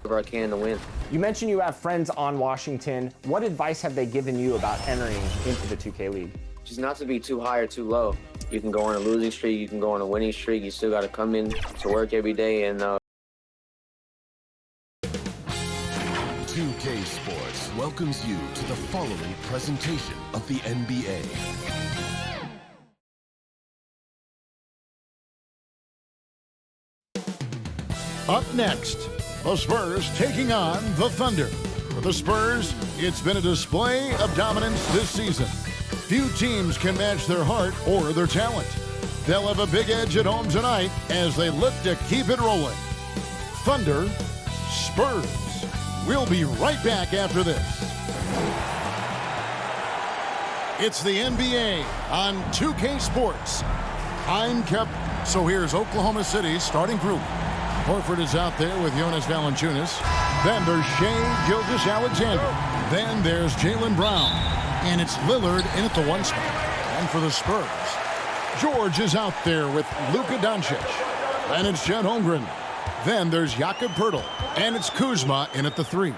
whatever I can to win. You mentioned you have friends on Washington. What advice have they given you about entering into the 2K League? Just not to be too high or too low. You can go on a losing streak, you can go on a winning streak. You still got to come in to work every day and 2K Sports welcomes you to the following presentation of the NBA. Up next, the Spurs taking on the Thunder. For the Spurs, it's been a display of dominance this season. Few teams can match their heart or their talent. They'll have a big edge at home tonight as they look to keep it rolling. Thunder, Spurs. We'll be right back after this. It's the NBA on 2K Sports. I'm kept. So here's Oklahoma City's starting group. Horford is out there with Jonas Valanciunas. Then there's Shai Gilgeous-Alexander. Then there's Jaylen Brown. And it's Lillard in at the 1 spot. And for the Spurs, George is out there with Luka Doncic. And it's Chet Holmgren. Then there's Jakob Poeltl. And it's Kuzma in at the 3.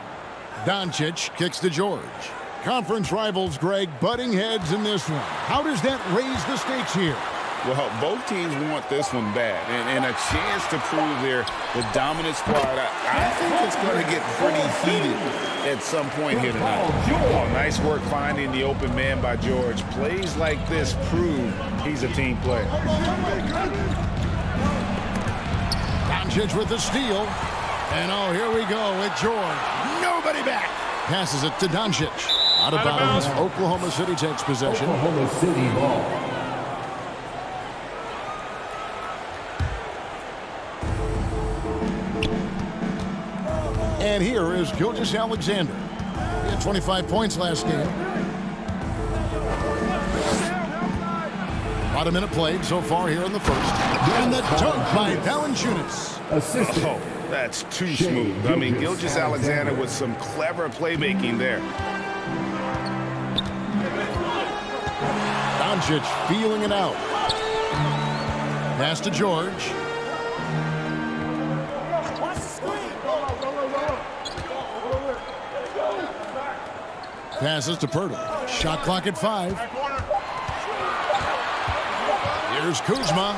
Doncic kicks to George. Conference rivals, Greg, butting heads in this one. How does that raise the stakes here? Well, both teams want this one bad, and a chance to prove the dominant squad. I think it's going to get pretty heated at some point here tonight. Oh, nice work finding the open man by George. Plays like this prove he's a team player. Doncic with the steal. And oh, here we go with George. Nobody back. Passes it to Doncic. Out of bounds. Oklahoma City takes possession. Oklahoma City ball. And here is Gilgeous-Alexander. He had 25 points last game. About a minute played so far here in the first. And the dunk by Valanciunas. Oh, that's too smooth. I mean, Gilgeous-Alexander with some clever playmaking there. Doncic feeling it out. Pass to George. Passes to Poeltl. Shot clock at 5. Here's Kuzma.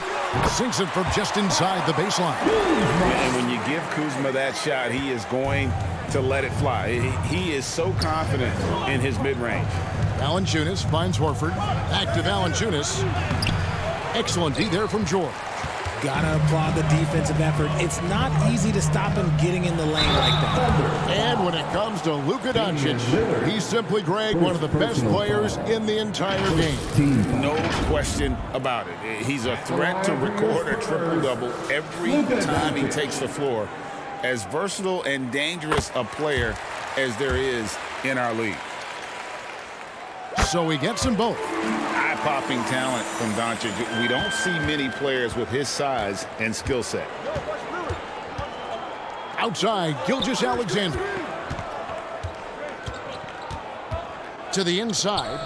Sinks it from just inside the baseline. And when you give Kuzma that shot, he is going to let it fly. He is so confident in his mid-range. Valanciunas finds Horford. Back to Valanciunas. Excellent D there from George. Gotta applaud the defensive effort. It's not easy to stop him getting in the lane like that. And when it comes to Luka Doncic, he's simply, Greg, one of the best players in the entire game. No question about it. He's a threat to record a triple-double every time he takes the floor. As versatile and dangerous a player as there is in our league. So he gets them both. Eye-popping talent from Doncic. We don't see many players with his size and skill set. Outside, Gilgeous-Alexander. To the inside.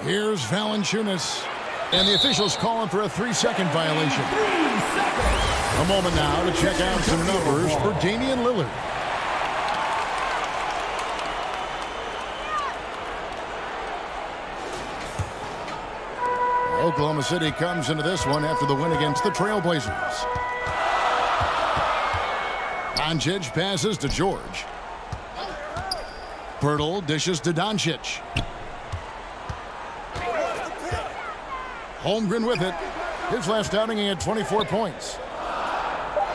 Here's Valanciunas. And the officials calling for a 3-second violation. A moment now to check out some numbers for Damian Lillard. Oklahoma City comes into this one after the win against the Trailblazers. Doncic passes to George. Poeltl dishes to Doncic. Holmgren with it. His last outing, he had 24 points.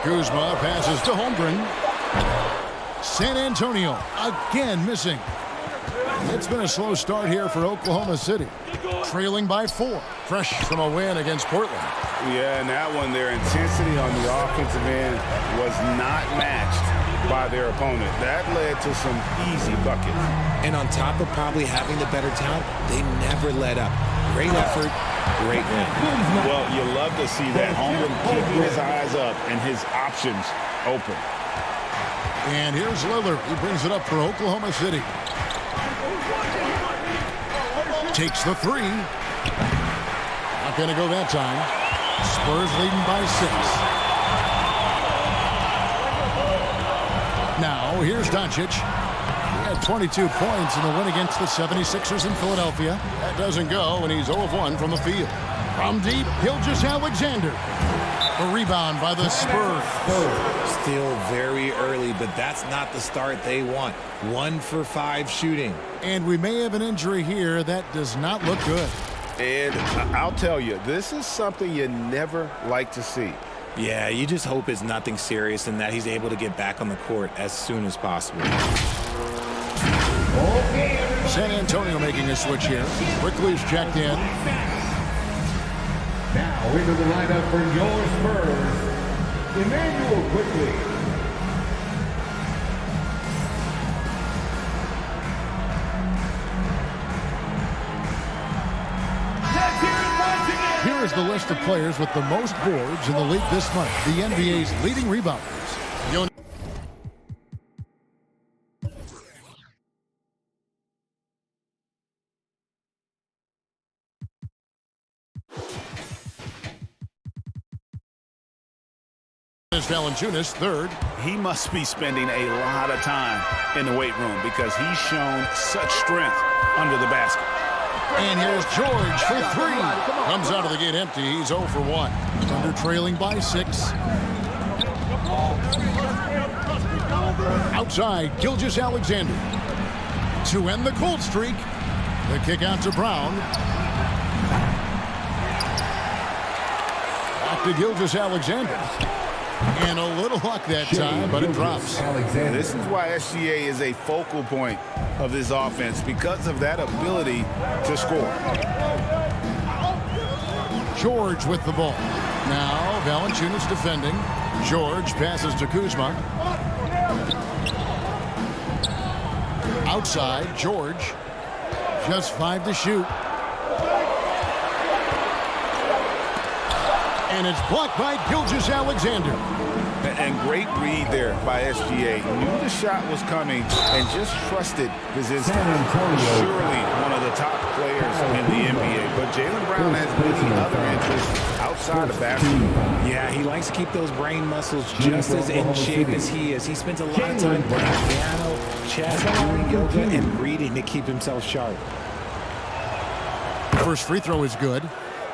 Kuzma passes to Holmgren. San Antonio again missing. It's been a slow start here for Oklahoma City. Trailing by 4. Fresh from a win against Portland. Yeah, and that one, their intensity on the offensive end was not matched by their opponent. That led to some easy buckets. And on top of probably having the better talent, they never let up. Great effort, great win. Well, you love to see that. Holmgren keeping his eyes up and his options open. And here's Lillard. He brings it up for Oklahoma City. Takes the 3. Not going to go that time. Spurs leading by 6. here's Doncic. He had 22 points in the win against the 76ers in Philadelphia. That doesn't go, and he's 0 of 1 from the field. From deep, Gilgeous-Alexander. The rebound by the Spurs. Still very early, but that's not the start they want. 1 for 5 shooting. And we may have an injury here that does not look good. And I'll tell you, this is something you never like to see. Yeah, you just hope it's nothing serious and that he's able to get back on the court as soon as possible. San Antonio making a switch here. Quickly is checked in. Now into the lineup for your Spurs, Emmanuel Quickly. Here is the list of players with the most boards in the league this month. The NBA's leading rebounders. Valanciunas, third. He must be spending a lot of time in the weight room because he's shown such strength under the basket. And here's George for 3. Comes out of the gate empty. He's 0 for 1. Thunder trailing by 6. Outside, Gilgeous-Alexander. To end the cold streak. The kick out to Brown. Back to Gilgeous-Alexander. And a little luck that time, but it drops. This is why SGA is a focal point of this offense, because of that ability to score. George with the ball. Now Valanciunas defending. George passes to Kuzma. Outside, George. Just 5 to shoot. And it's blocked by Gilgeous-Alexander. And great read there by SGA. Knew the shot was coming and just trusted his instinct. Surely one of the top players in the NBA. But Jaylen Brown has many other interests outside of basketball. Yeah, he likes to keep those brain muscles just as in shape as he is. He spends a lot of time playing piano, chess, doing yoga, and reading to keep himself sharp. First free throw is good.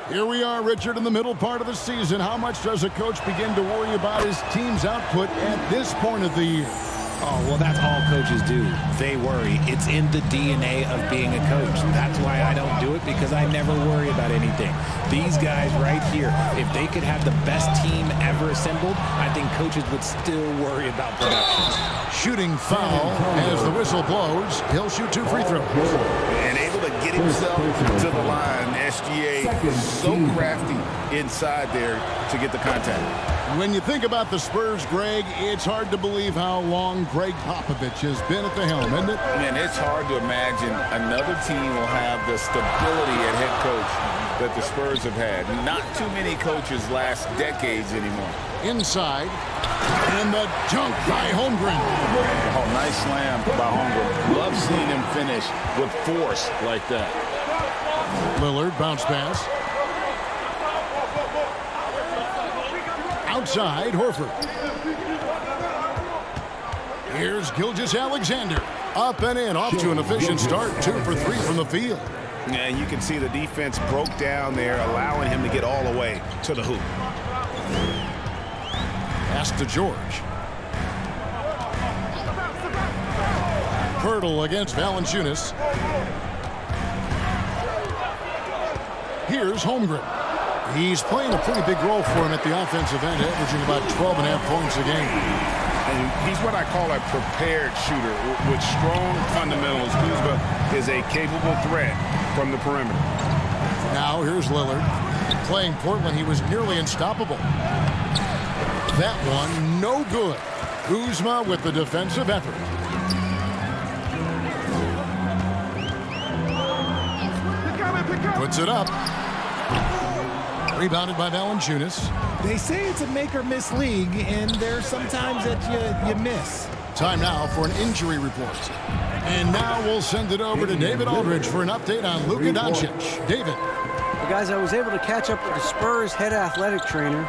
Here we are, Richard, in the middle part of the season. How much does a coach begin to worry about his team's output at this point of the year? Oh, well, that's all coaches do. They worry. It's in the DNA of being a coach. That's why I don't do it, because I never worry about anything. These guys right here, if they could have the best team ever assembled, I think coaches would still worry about production. Shooting foul as the whistle blows. He'll shoot 2 free throws. And able to get himself to the line. SGA so crafty inside there to get the contact. When you think about the Spurs, Greg, it's hard to believe how long Greg Popovich has been at the helm, isn't it? And it's hard to imagine another team will have the stability at head coach that the Spurs have had. Not too many coaches last decades anymore. Inside, and the dunk by Holmgren. Oh, nice slam by Holmgren. Love seeing him finish with force like that. Lillard, bounce pass. Outside, Horford. Here's Gilgeous-Alexander. Up and in, off to an efficient start. 2 for 3 from the field. And you can see the defense broke down there, allowing him to get all the way to the hoop. Pass to George. Pirtle against Valanciunas. Here's Holmgren. He's playing a pretty big role for him at the offensive end, averaging about 12.5 points a game. And he's what I call a prepared shooter with strong fundamentals. Kuzma is a capable threat from the perimeter. Now here's Lillard. Playing Portland, he was nearly unstoppable. That one, no good. Kuzma with the defensive effort. Puts it up. Rebounded by Valanciunas. They say it's a make-or-miss league, and there's sometimes that you miss. Time now for an injury report. And now we'll send it over to David Aldridge for an update on Luka Doncic. David. Well, guys, I was able to catch up with the Spurs head athletic trainer.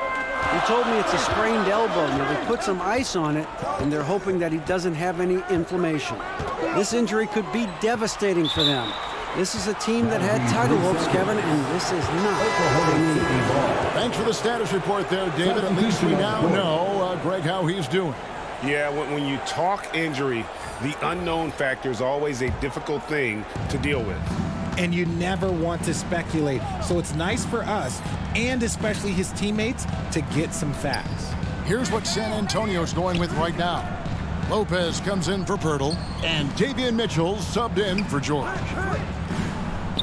He told me it's a sprained elbow. Now, they put some ice on it, and they're hoping that he doesn't have any inflammation. This injury could be devastating for them. This is a team that had title hopes, Kevin, and this is not what they need. Thanks for the status report there, David. At least we now know, Greg, how he's doing. Yeah, when you talk injury, the unknown factor is always a difficult thing to deal with. And you never want to speculate. So it's nice for us, and especially his teammates, to get some facts. Here's what San Antonio's going with right now. Lopez comes in for Pirtle, and Davian Mitchell subbed in for George.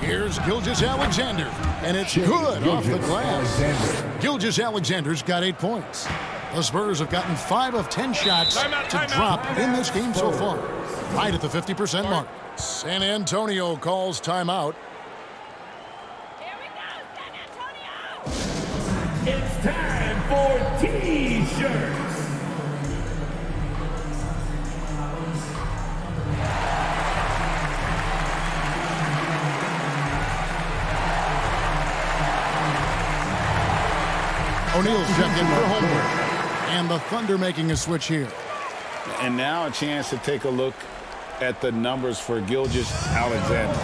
Here's Gilgeous-Alexander, and it's good off the glass. Gilgeous-Alexander's got 8 points. The Spurs have gotten 5 of 10 shots to drop in this game so far, right at the 50% mark. San Antonio calls timeout. Here we go, San Antonio! It's time for T-shirts. O'Neal's checked in for homework. And the Thunder making a switch here. And now a chance to take a look at the numbers for Gilgeous-Alexander.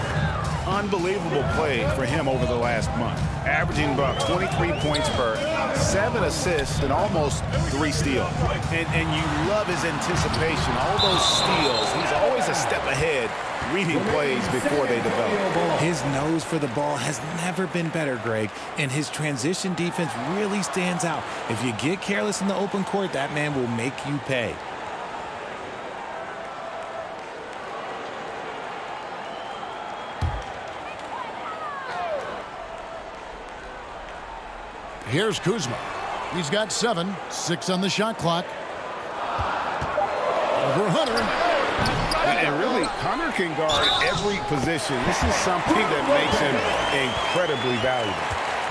Unbelievable play for him over the last month. Averaging about 23 points per, 7 assists, and almost 3 steals. And you love his anticipation. All those steals, he's always a step ahead, reading plays before they develop. His nose for the ball has never been better, Greg, and his transition defense really stands out. If you get careless in the open court, that man will make you pay. Here's Kuzma. He's got 7, 6 on the shot clock. Over Hunter. And really, Hunter can guard every position. This is something that makes him incredibly valuable.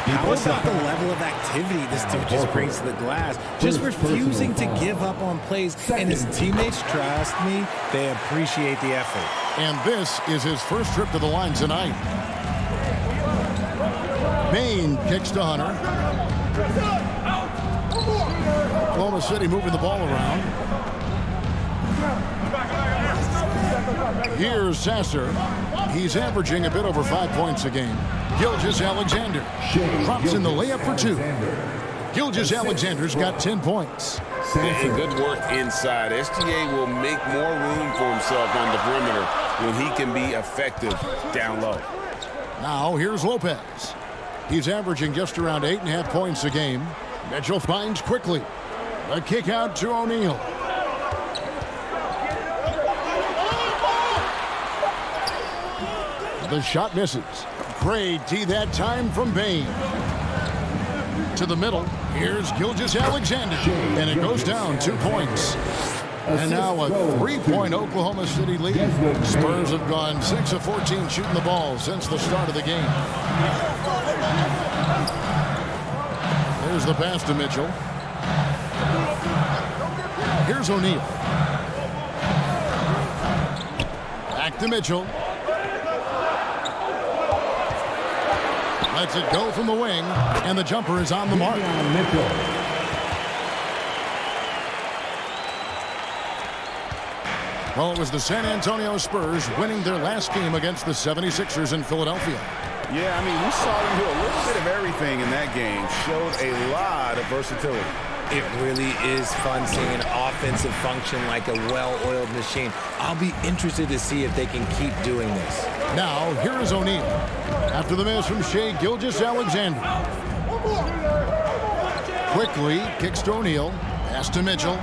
How about the level of activity this dude just brings to the glass? Just refusing to give up on plays. And his teammates, trust me, they appreciate the effort. And this is his first trip to the line tonight. Bain kicks to Hunter. Oklahoma City moving the ball around. Here's Sasser. He's averaging a bit over 5 points a game. Gilgeous-Alexander drops in the layup for 2. Gilgeous-Alexander's got 10 points. And good work inside. SGA will make more room for himself on the perimeter when he can be effective down low. Now here's Lopez. He's averaging just around 8.5 points a game. Mitchell finds quickly. A kick out to O'Neal. The shot misses. Great D that time from Bain. To the middle. Here's Gilgeous-Alexander. And it goes down 2 points. And now a 3-point Oklahoma City lead. Spurs have gone 6 of 14 shooting the ball since the start of the game. There's the pass to Mitchell. Here's O'Neal. Back to Mitchell. Lets it go from the wing, and the jumper is on the mark. Well, it was the San Antonio Spurs winning their last game against the 76ers in Philadelphia. Yeah, I mean, we saw them do a little bit of everything in that game. Showed a lot of versatility. It really is fun seeing an offensive function like a well-oiled machine. I'll be interested to see if they can keep doing this. Now, here is O'Neal. After the miss from Shai Gilgeous-Alexander. Quickly kicks to O'Neal. Pass to Mitchell.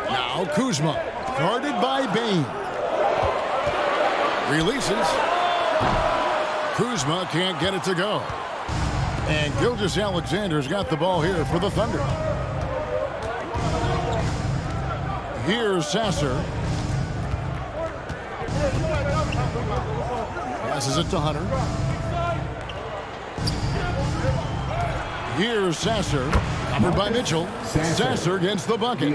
Now Kuzma, guarded by Bain. Releases. Kuzma can't get it to go. And Gilgeous-Alexander's got the ball here for the Thunder. Here's Sasser. Passes it to Hunter. Here's Sasser. Covered by Mitchell. Sasser gets the bucket.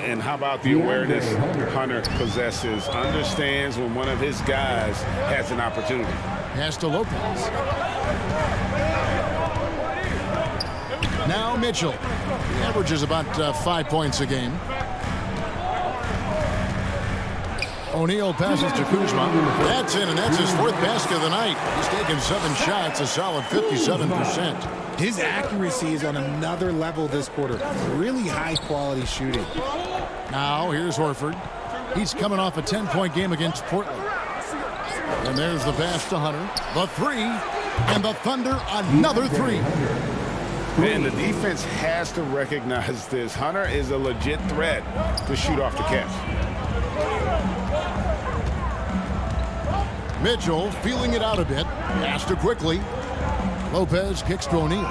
And how about the awareness Hunter possesses? Understands when one of his guys has an opportunity. Pass to Lopez. Now Mitchell. He averages about 5 points a game. O'Neal passes to Kuzma. That's in, and that's his 4th basket of the night. He's taken 7 shots, a solid 57%. His accuracy is on another level this quarter. Really high-quality shooting. Now here's Horford. He's coming off a 10-point game against Portland. And there's the pass to Hunter. The 3, and the Thunder another 3. And the defense has to recognize this. Hunter is a legit threat to shoot off the catch. Mitchell feeling it out a bit. Pass to quickly. Lopez kicks to O'Neal.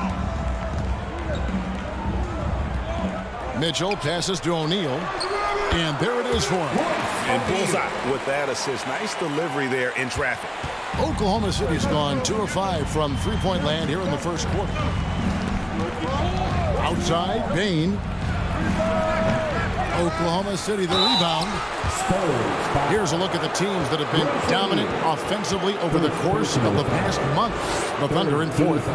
Mitchell passes to O'Neal. And there it is for him. And bullseye with that assist. Nice delivery there in traffic. Oklahoma City's gone 2 of 5 from three-point land here in the first quarter. Outside, Bain. Oklahoma City the rebound. Here's a look at the teams that have been dominant offensively over the course of the past month. The Thunder in 4th.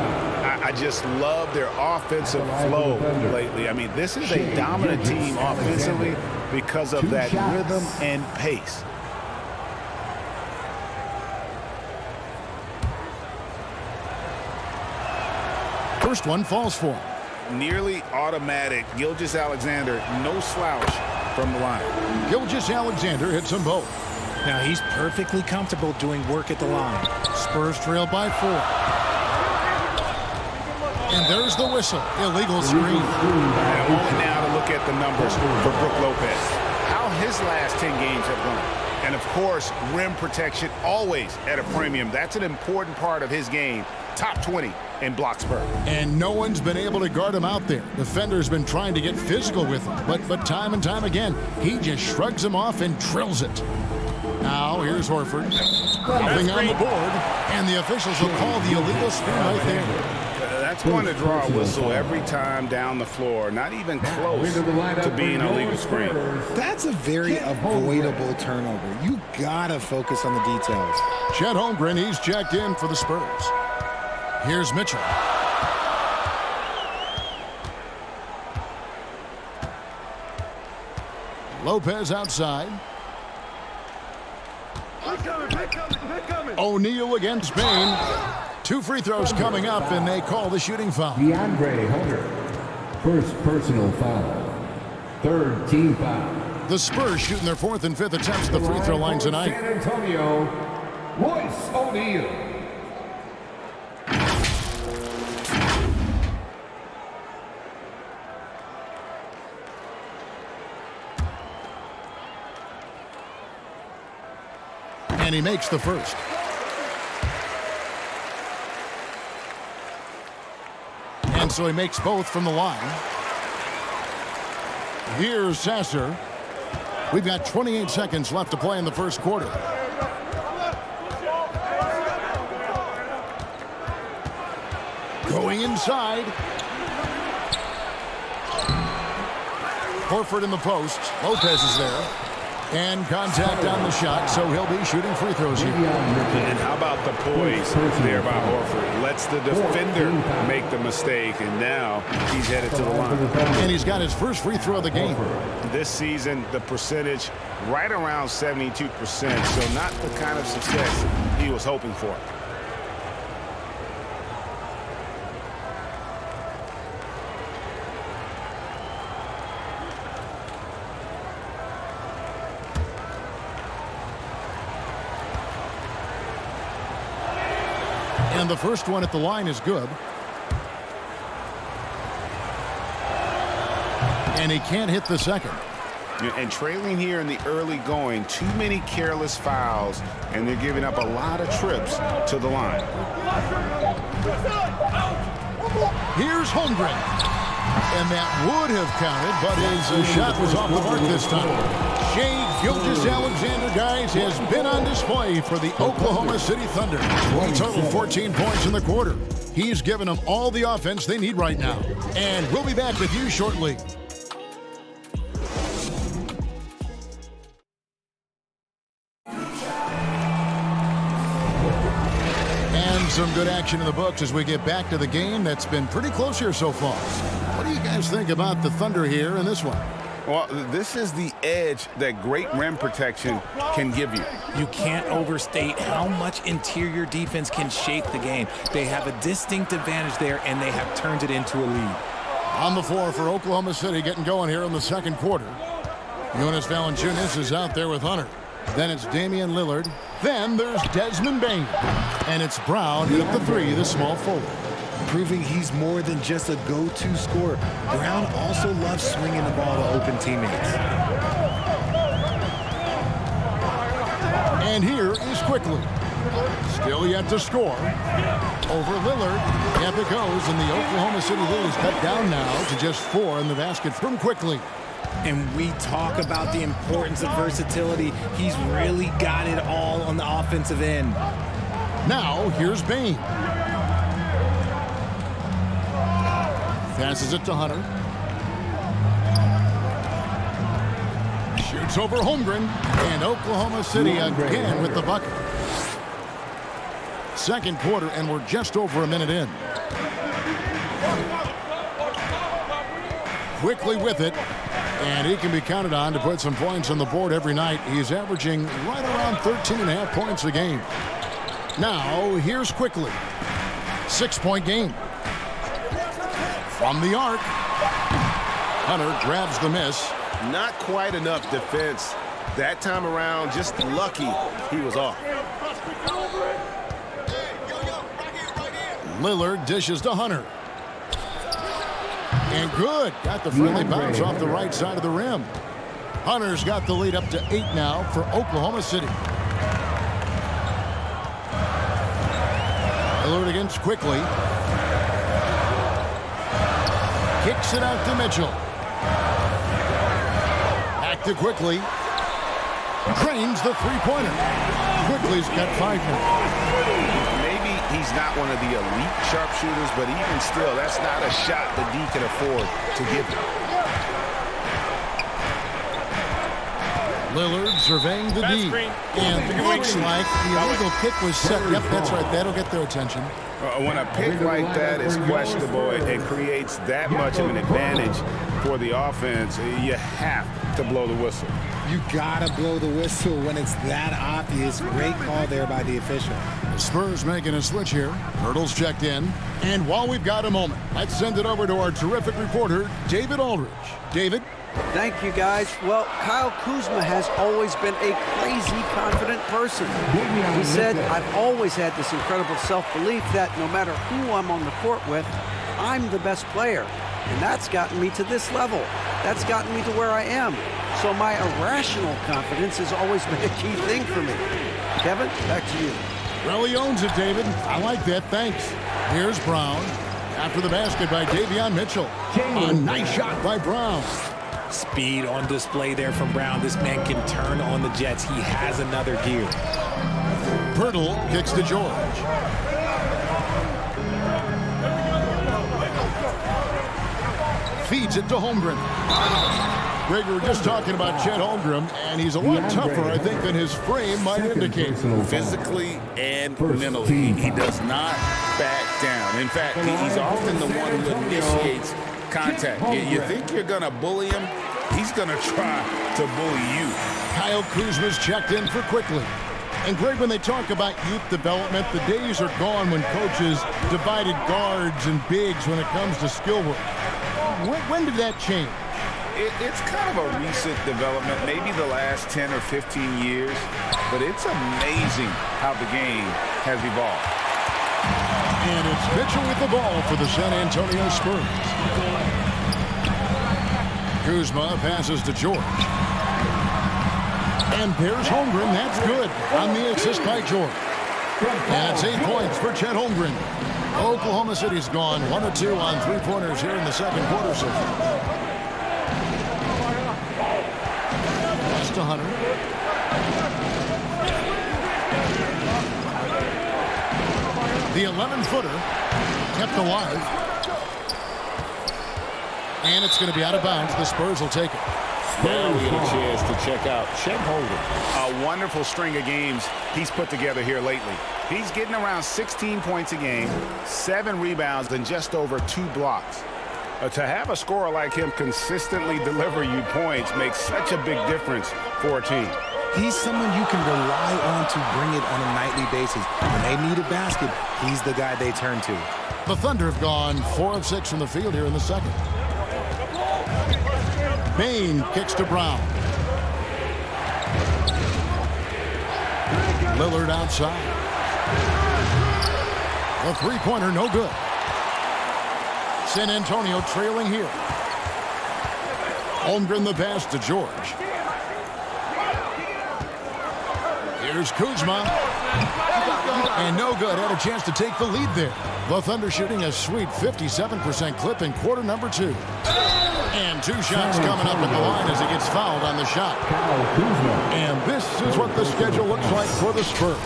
I just love their offensive flow lately. I mean, this is a dominant team offensively because of that rhythm and pace. First one falls for him. Nearly automatic. Gilgeous-Alexander, no slouch from the line. Gilgeous-Alexander hits them both. Now he's perfectly comfortable doing work at the line. Spurs trail by 4. And there's the whistle. Illegal screen. And a moment now to look at the numbers for Brook Lopez. How his last 10 games have gone. And of course, rim protection always at a premium. That's an important part of his game. Top 20 in block spur. And no one's been able to guard him out there. Defender's been trying to get physical with him. But time and time again, he just shrugs him off and drills it. Now, here's Horford. Nothing on the board. And the officials will call the illegal screen right there. That's going to draw a whistle every time down the floor. Not even close to being a legal screen. That's a very avoidable turnover. You gotta focus on the details. Chet Holmgren, he's checked in for the Spurs. Here's Mitchell. Lopez outside. O'Neal against Bain. 2 free throws coming up, and they call the shooting foul. DeAndre Hunter. First personal foul. 3rd team foul. The Spurs shooting their 4th and 5th attempts at the free throw line tonight. San Antonio, Royce O'Neal. And he makes the first. And so he makes both from the line. Here's Sasser. We've got 28 seconds left to play in the first quarter. Going inside. Horford in the post. Lopez is there. And contact on the shot, so he'll be shooting free throws here. And how about the poise there by Horford? Lets the defender make the mistake, and now he's headed to the line. And he's got his first free throw of the game. This season, the percentage right around 72%, so not the kind of success he was hoping for. And the first one at the line is good. And he can't hit the second. And trailing here in the early going, too many careless fouls, and they're giving up a lot of trips to the line. Here's Holmgren. And that would have counted, but his shot was off the mark this time. Shai Gilgeous-Alexander, guys, has been on display for the Oklahoma City Thunder. He totaled 14 points in the quarter. He's given them all the offense they need right now. And we'll be back with you shortly. Some good action in the books as we get back to the game that's been pretty close here so far. What do you guys think about the Thunder here in this one? Well, this is the edge that great rim protection can give you. You can't overstate how much interior defense can shape the game. They have a distinct advantage there, and they have turned it into a lead. On the floor for Oklahoma City, getting going here in the second quarter. Jonas Valanciunas is out there with Hunter. Then it's Damian Lillard. Then there's Desmond Bane. And it's Brown at the three, the small forward. Proving he's more than just a go-to scorer. Brown also loves swinging the ball to open teammates. And here is Quickly. Still yet to score. Over Lillard. Up it goes, and the Oklahoma City Lilies cut down now to just 4 in the basket from Quickly. And we talk about the importance of versatility. He's really got it all on the offensive end. Now, here's Bane. Passes it to Hunter. Shoots over Holmgren. And Oklahoma City again with the bucket. Second quarter, and we're just over a minute in. Quickly with it. And he can be counted on to put some points on the board every night. He's averaging right around 13.5 points a game. Now, here's Quickly. 6-point game. From the arc. Hunter grabs the miss. Not quite enough defense. That time around, just lucky he was off. Lillard dishes to Hunter. And good. Got the friendly bounce off the right side of the rim. Hunter's got the lead up to 8 now for Oklahoma City. Lillard against Quickly. Kicks it out to Mitchell. Back to Quickly. Drains the three-pointer. Quickly's got 5 now. Maybe he's not one of the elite sharpshooters, but even still, that's not a shot that D can afford to give him. Lillard surveying the D. And looks like the illegal kick was set. Yep, that's right. That'll get their attention. When a pick like that is questionable and creates that much of an advantage for the offense, you have to blow the whistle. You gotta blow the whistle when it's that obvious. Great call there by the official. The Spurs making a switch here. Hurdle's checked in. And while we've got a moment, let's send it over to our terrific reporter, David Aldridge. David? Thank you, guys. Well, Kyle Kuzma has always been a crazy confident person. He said, I've always had this incredible self-belief that no matter who I'm on the court with, I'm the best player. And that's gotten me to this level. That's gotten me to where I am. So my irrational confidence has always been a key thing for me. Kevin, back to you. Well, he owns it, David. I like that. Thanks. Here's Brown. After the basket by Davion Mitchell. A nice shot by Brown. Speed on display there from Brown. This man can turn on the Jets. He has another gear. Pirtle kicks to George. Feeds it to Holmgren. Greg, we were just talking about Chet Holmgren, and he's a lot tougher, I think, than his frame might indicate. Physically and mentally, he does not back down. In fact, he's often the one who initiates contact. You think you're going to bully him, he's going to try to bully you. Kyle Kuzma's checked in for Quickly. And Greg, when they talk about youth development, the days are gone when coaches divided guards and bigs when it comes to skill work. When did that change? It's kind of a recent development, maybe the last 10 or 15 years, but it's amazing how the game has evolved. And it's Mitchell with the ball for the San Antonio Spurs. Kuzma passes to George. And there's Holmgren. That's good on the assist by George. And it's 8 points for Chet Holmgren. Oklahoma City's gone 1 of 2 on three-pointers here in the second quarter so far. Pass to Hunter. The 11-footer kept alive. And it's going to be out of bounds. The Spurs will take it. Now we get a chance to check out Chet Holmgren. A wonderful string of games he's put together here lately. He's getting around 16 points a game, 7 rebounds, and just over 2 blocks. To have a scorer like him consistently deliver you points makes such a big difference for a team. He's someone you can rely on to bring it on a nightly basis. When they need a basket, he's the guy they turn to. The Thunder have gone 4 of 6 from the field here in the second. Bane kicks to Brown. Lillard outside. The three-pointer, no good. San Antonio trailing here. Holmgren the pass to George. Here's Kuzma. And no good. Had a chance to take the lead there. The Thunder shooting a sweet 57% clip in quarter number 2. And 2 shots coming up at the line as he gets fouled on the shot. And this is what the schedule looks like for the Spurs.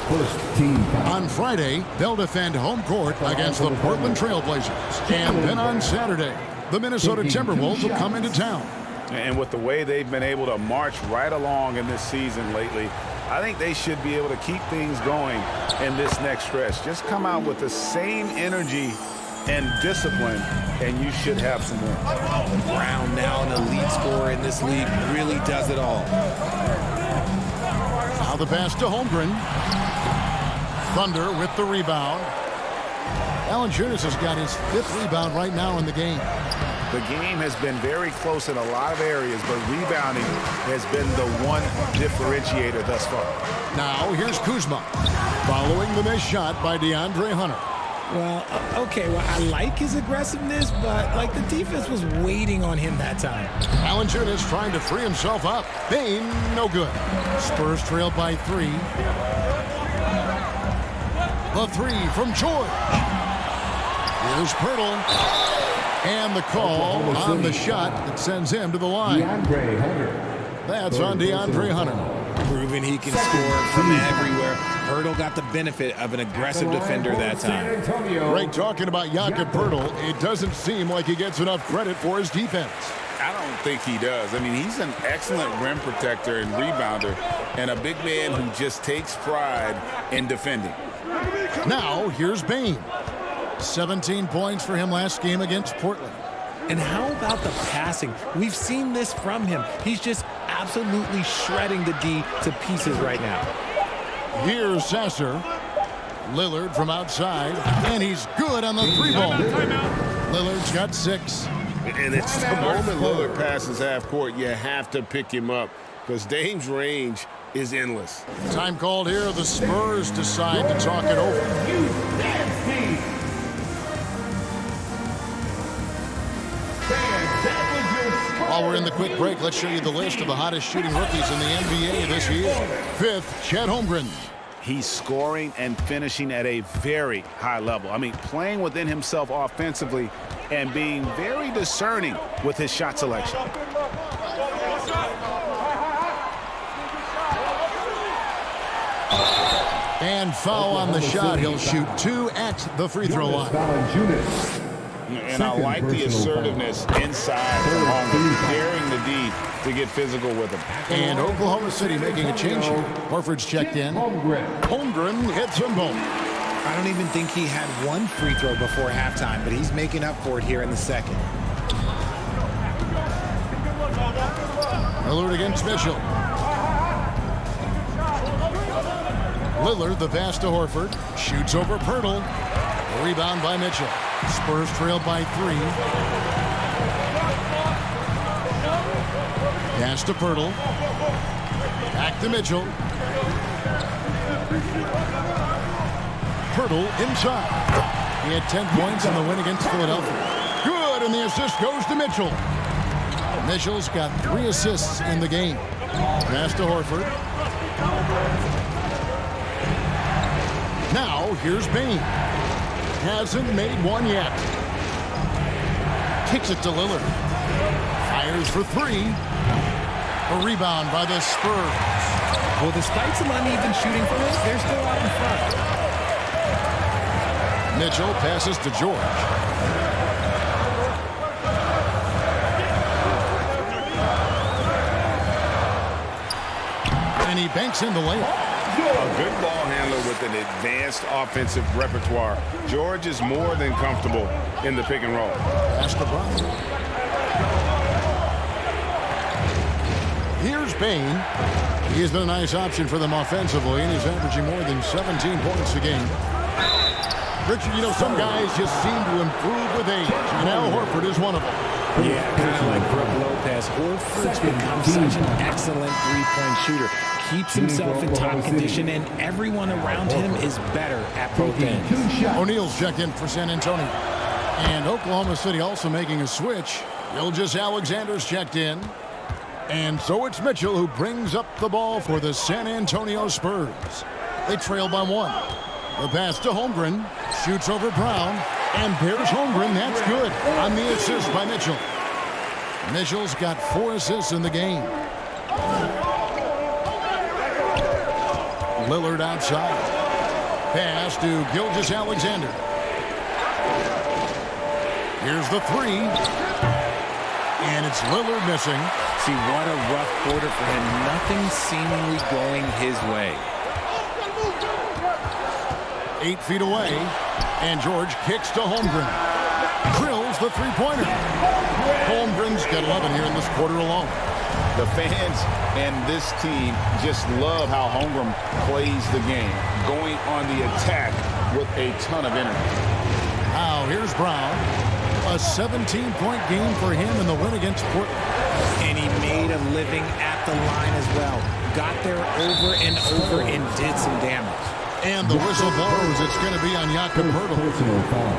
On Friday, they'll defend home court against the Portland Trailblazers. And then on Saturday, the Minnesota Timberwolves will come into town. And with the way they've been able to march right along in this season lately, I think they should be able to keep things going in this next stretch. Just come out with the same energy and discipline, and you should have some more. Brown, now an elite scorer in this league, really does it all. Now the pass to Holmgren. Thunder with the rebound. Valanciunas has got his 5th rebound right now in the game. The game has been very close in a lot of areas, but rebounding has been the one differentiator thus far. Now here's Kuzma, following the missed shot by DeAndre Hunter. Well, okay, well, I like his aggressiveness, but, like, the defense was waiting on him that time. Valanciunas trying to free himself up. Bane, no good. Spurs trail by 3. The 3 from George. Here's Pirtle. And the call on the shot that sends him to the line. That's on DeAndre Hunter. Proving he can score from everywhere. Pirtle got the benefit of an aggressive defender that time. Greg talking about Jakob Pirtle. It doesn't seem like he gets enough credit for his defense. I don't think he does. I mean, he's an excellent rim protector and rebounder, and a big man who just takes pride in defending. Now, here's Bane. 17 points for him last game against Portland. And how about the passing? We've seen this from him. He's just absolutely shredding the D to pieces right now. Here's Sasser. Lillard from outside, and he's good on the 3-ball. Lillard's got 6. And it's the moment Lillard passes half court, you have to pick him up because Dame's range is endless. Time called here. The Spurs decide to talk it over. While we're in the quick break, let's show you the list of the hottest shooting rookies in the NBA this year. 5th, Chet Holmgren. He's scoring and finishing at a very high level. I mean, playing within himself offensively and being very discerning with his shot selection. And foul on the shot. He'll shoot 2 at the free throw line. And I like the assertiveness inside from Holmgren, daring the D to get physical with him. And Oklahoma City making a change here. Horford's checked in. Holmgren hits them both. I don't even think he had 1 free throw before halftime, but he's making up for it here in the second. Lillard against Mitchell. Lillard, the pass to Horford. Shoots over Pirtle. A rebound by Mitchell. Spurs trail by 3. Pass to Pirtle. Back to Mitchell. Pirtle inside. He had 10 points in the win against Philadelphia. Good, and the assist goes to Mitchell. Mitchell's got 3 assists in the game. Pass to Horford. Now, here's Bane. Hasn't made one yet. Kicks it to Lillard. Fires for 3. A rebound by the Spurs. Well, despite some uneven shooting from it, they're still out in front. Mitchell passes to George. And he banks in the layup. A good ball handler with an advanced offensive repertoire. George is more than comfortable in the pick and roll. Pass to Brown. Here's Bain. He's been a nice option for them offensively, and he's averaging more than 17 points a game. Richard, you know, some guys just seem to improve with age, and Al Horford is one of them. Yeah, kind of like Brook Lopez. Horford's become such an excellent three-point shooter. Keeps himself in top condition, and everyone around him is better at both ends. O'Neal's checked in for San Antonio. And Oklahoma City also making a switch. Gilgeous Alexander's checked in. And so it's Mitchell who brings up the ball for the San Antonio Spurs. They trail by 1. The pass to Holmgren. Shoots over Brown. And there's Holmgren. That's good on the assist by Mitchell. Mitchell's got 4 assists in the game. Lillard outside. Pass to Gilgeous Alexander. Here's the 3. And it's Lillard missing. See, what a rough quarter for him. Nothing seemingly going his way. 8 feet away. And George kicks to Holmgren. Drills the three-pointer. Holmgren's got 11 here in this quarter alone. The fans and this team just love how Holmgren plays the game, going on the attack with a ton of energy. Now here's Brown. A 17-point game for him in the win against Portland. And he made a living at the line as well. Got there over and over and did some damage. And the whistle blows. It's going to be on Jakob Poeltl.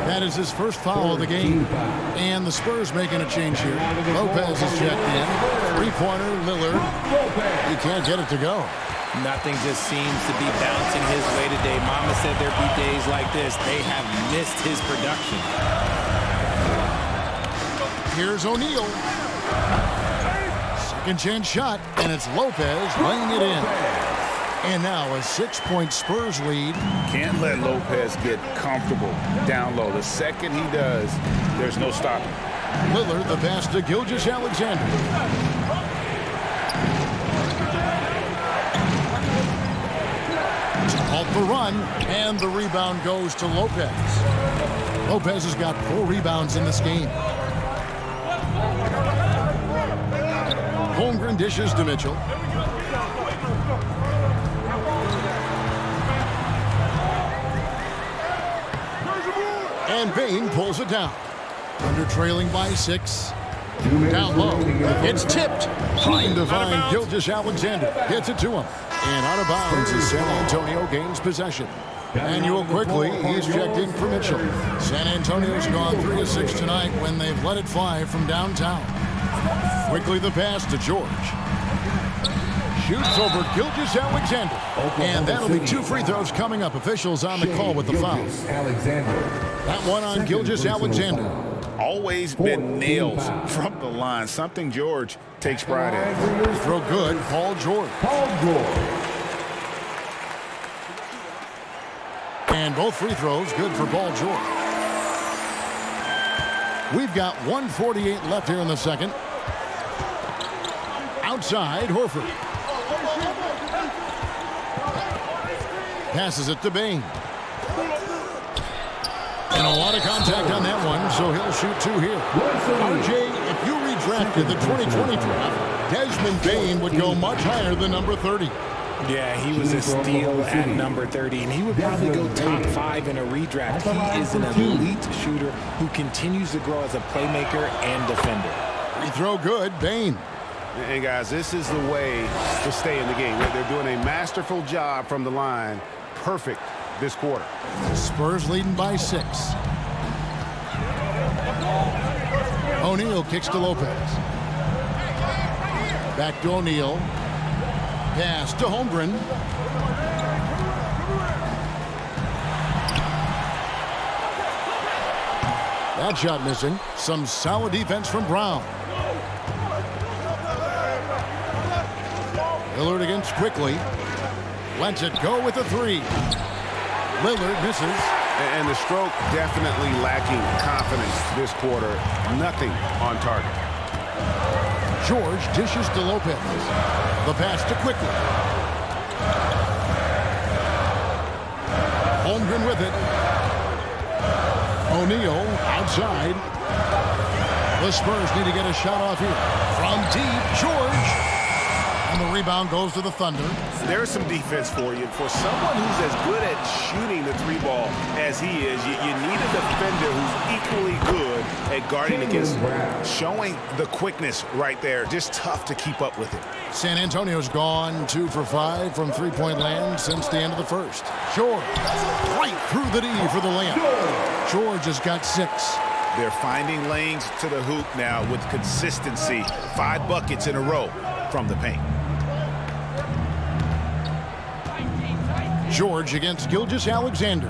That is his first foul of the game. And the Spurs making a change here. Lopez is checked in. Three-pointer, Lillard. He can't get it to go. Nothing just seems to be bouncing his way today. Mama said there'd be days like this. They have missed his production. Here's O'Neal. Second chance shot, and it's Lopez laying it in. And now a 6-point Spurs lead. Can't let Lopez get comfortable down low. The second he does, there's no stopping. Lillard, the pass to Gilgeous Alexander. Halt the run, and the rebound goes to Lopez. Lopez has got 4 rebounds in this game. Holmgren dishes to Mitchell. And Bain pulls it down. Under trailing by 6. Down low. It's tipped. Trying to find Gilgeous Alexander. Gets it to him. And out of bounds as San Antonio gains possession. Manuel quickly. He's checked in for Mitchell. San Antonio's gone 3 of 6 tonight when they've let it fly from downtown. Quickly the pass to George. Shoots over Gilgeous Alexander. And that'll be 2 free throws coming up. Officials on the call with the foul. That one on Gilgeous Alexander. Always been nails from the line. Something George takes pride in. Throw good, Paul George. And both free throws good for Paul George. We've got 1:48 left here in the second. Outside, Horford. Passes it to Bain. And a lot of contact on that one, so he'll shoot 2 here. RJ, if you redrafted the 2020 draft, Desmond Bain would go much higher than number 30. Yeah, he was a steal at number 30, and he would probably go top 5 in a redraft. He is an elite shooter who continues to grow as a playmaker and defender. Free throw good, Bain. And guys, this is the way to stay in the game. They're doing a masterful job from the line. Perfect this quarter. Spurs leading by 6. O'Neal kicks to Lopez. Back to O'Neal. Pass to Holmgren. That shot missing. Some solid defense from Brown. Lillard against Quickly. Lets it go with a 3. Lillard misses. And the stroke definitely lacking confidence this quarter. Nothing on target. George dishes to Lopez. The pass to Quickly. Holmgren with it. O'Neal outside. The Spurs need to get a shot off here. From deep, George. And the rebound goes to the Thunder. There's some defense for you. For someone who's as good at shooting the three ball as he is, you need a defender who's equally good at guarding against him. Showing the quickness right there. Just tough to keep up with it. San Antonio's gone 2 for 5 from three-point land since the end of the first. George right through the D for the layup. George has got 6. They're finding lanes to the hoop now with consistency. 5 buckets in a row from the paint. George against Gilgeous-Alexander.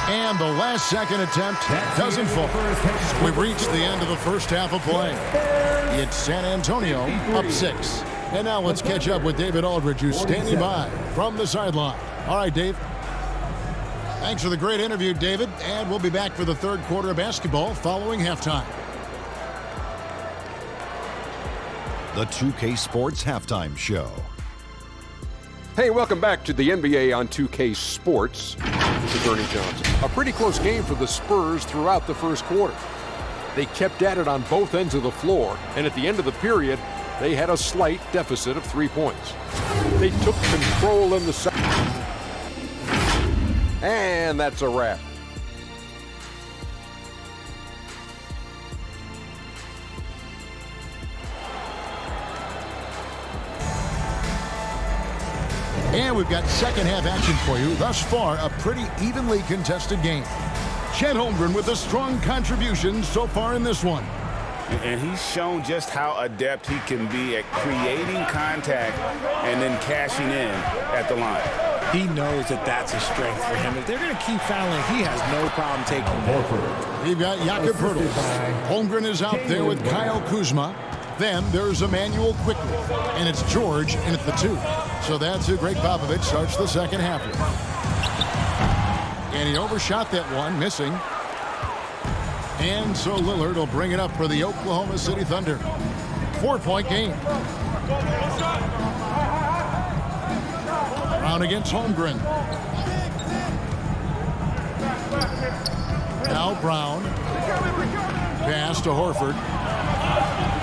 And the last second attempt doesn't fall. So we've reached the end of the first half of play. It's San Antonio up 6. And now let's catch up with David Aldridge, who's standing by from the sideline. All right, Dave. Thanks for the great interview, David. And we'll be back for the third quarter of basketball following halftime. The 2K Sports Halftime Show. Hey, welcome back to the NBA on 2K Sports. This is Ernie Johnson. A pretty close game for the Spurs throughout the first quarter. They kept at it on both ends of the floor, and at the end of the period, they had a slight deficit of 3 points. They took control in the second. And that's a wrap. And we've got second half action for you. Thus far, a pretty evenly contested game. Chet Holmgren with a strong contribution so far in this one. And he's shown just how adept he can be at creating contact and then cashing in at the line. He knows that that's a strength for him. If they're going to keep fouling, he has no problem taking that. We've got Jakob Poeltl. Holmgren is out there with Kyle Kuzma. Then there's Emmanuel quickly. And it's George in at the 2. So that's who Greg Popovich starts the second half with. And he overshot that one, missing. And so Lillard will bring it up for the Oklahoma City Thunder. 4-point game. Brown against Holmgren. Now Brown. Pass to Horford.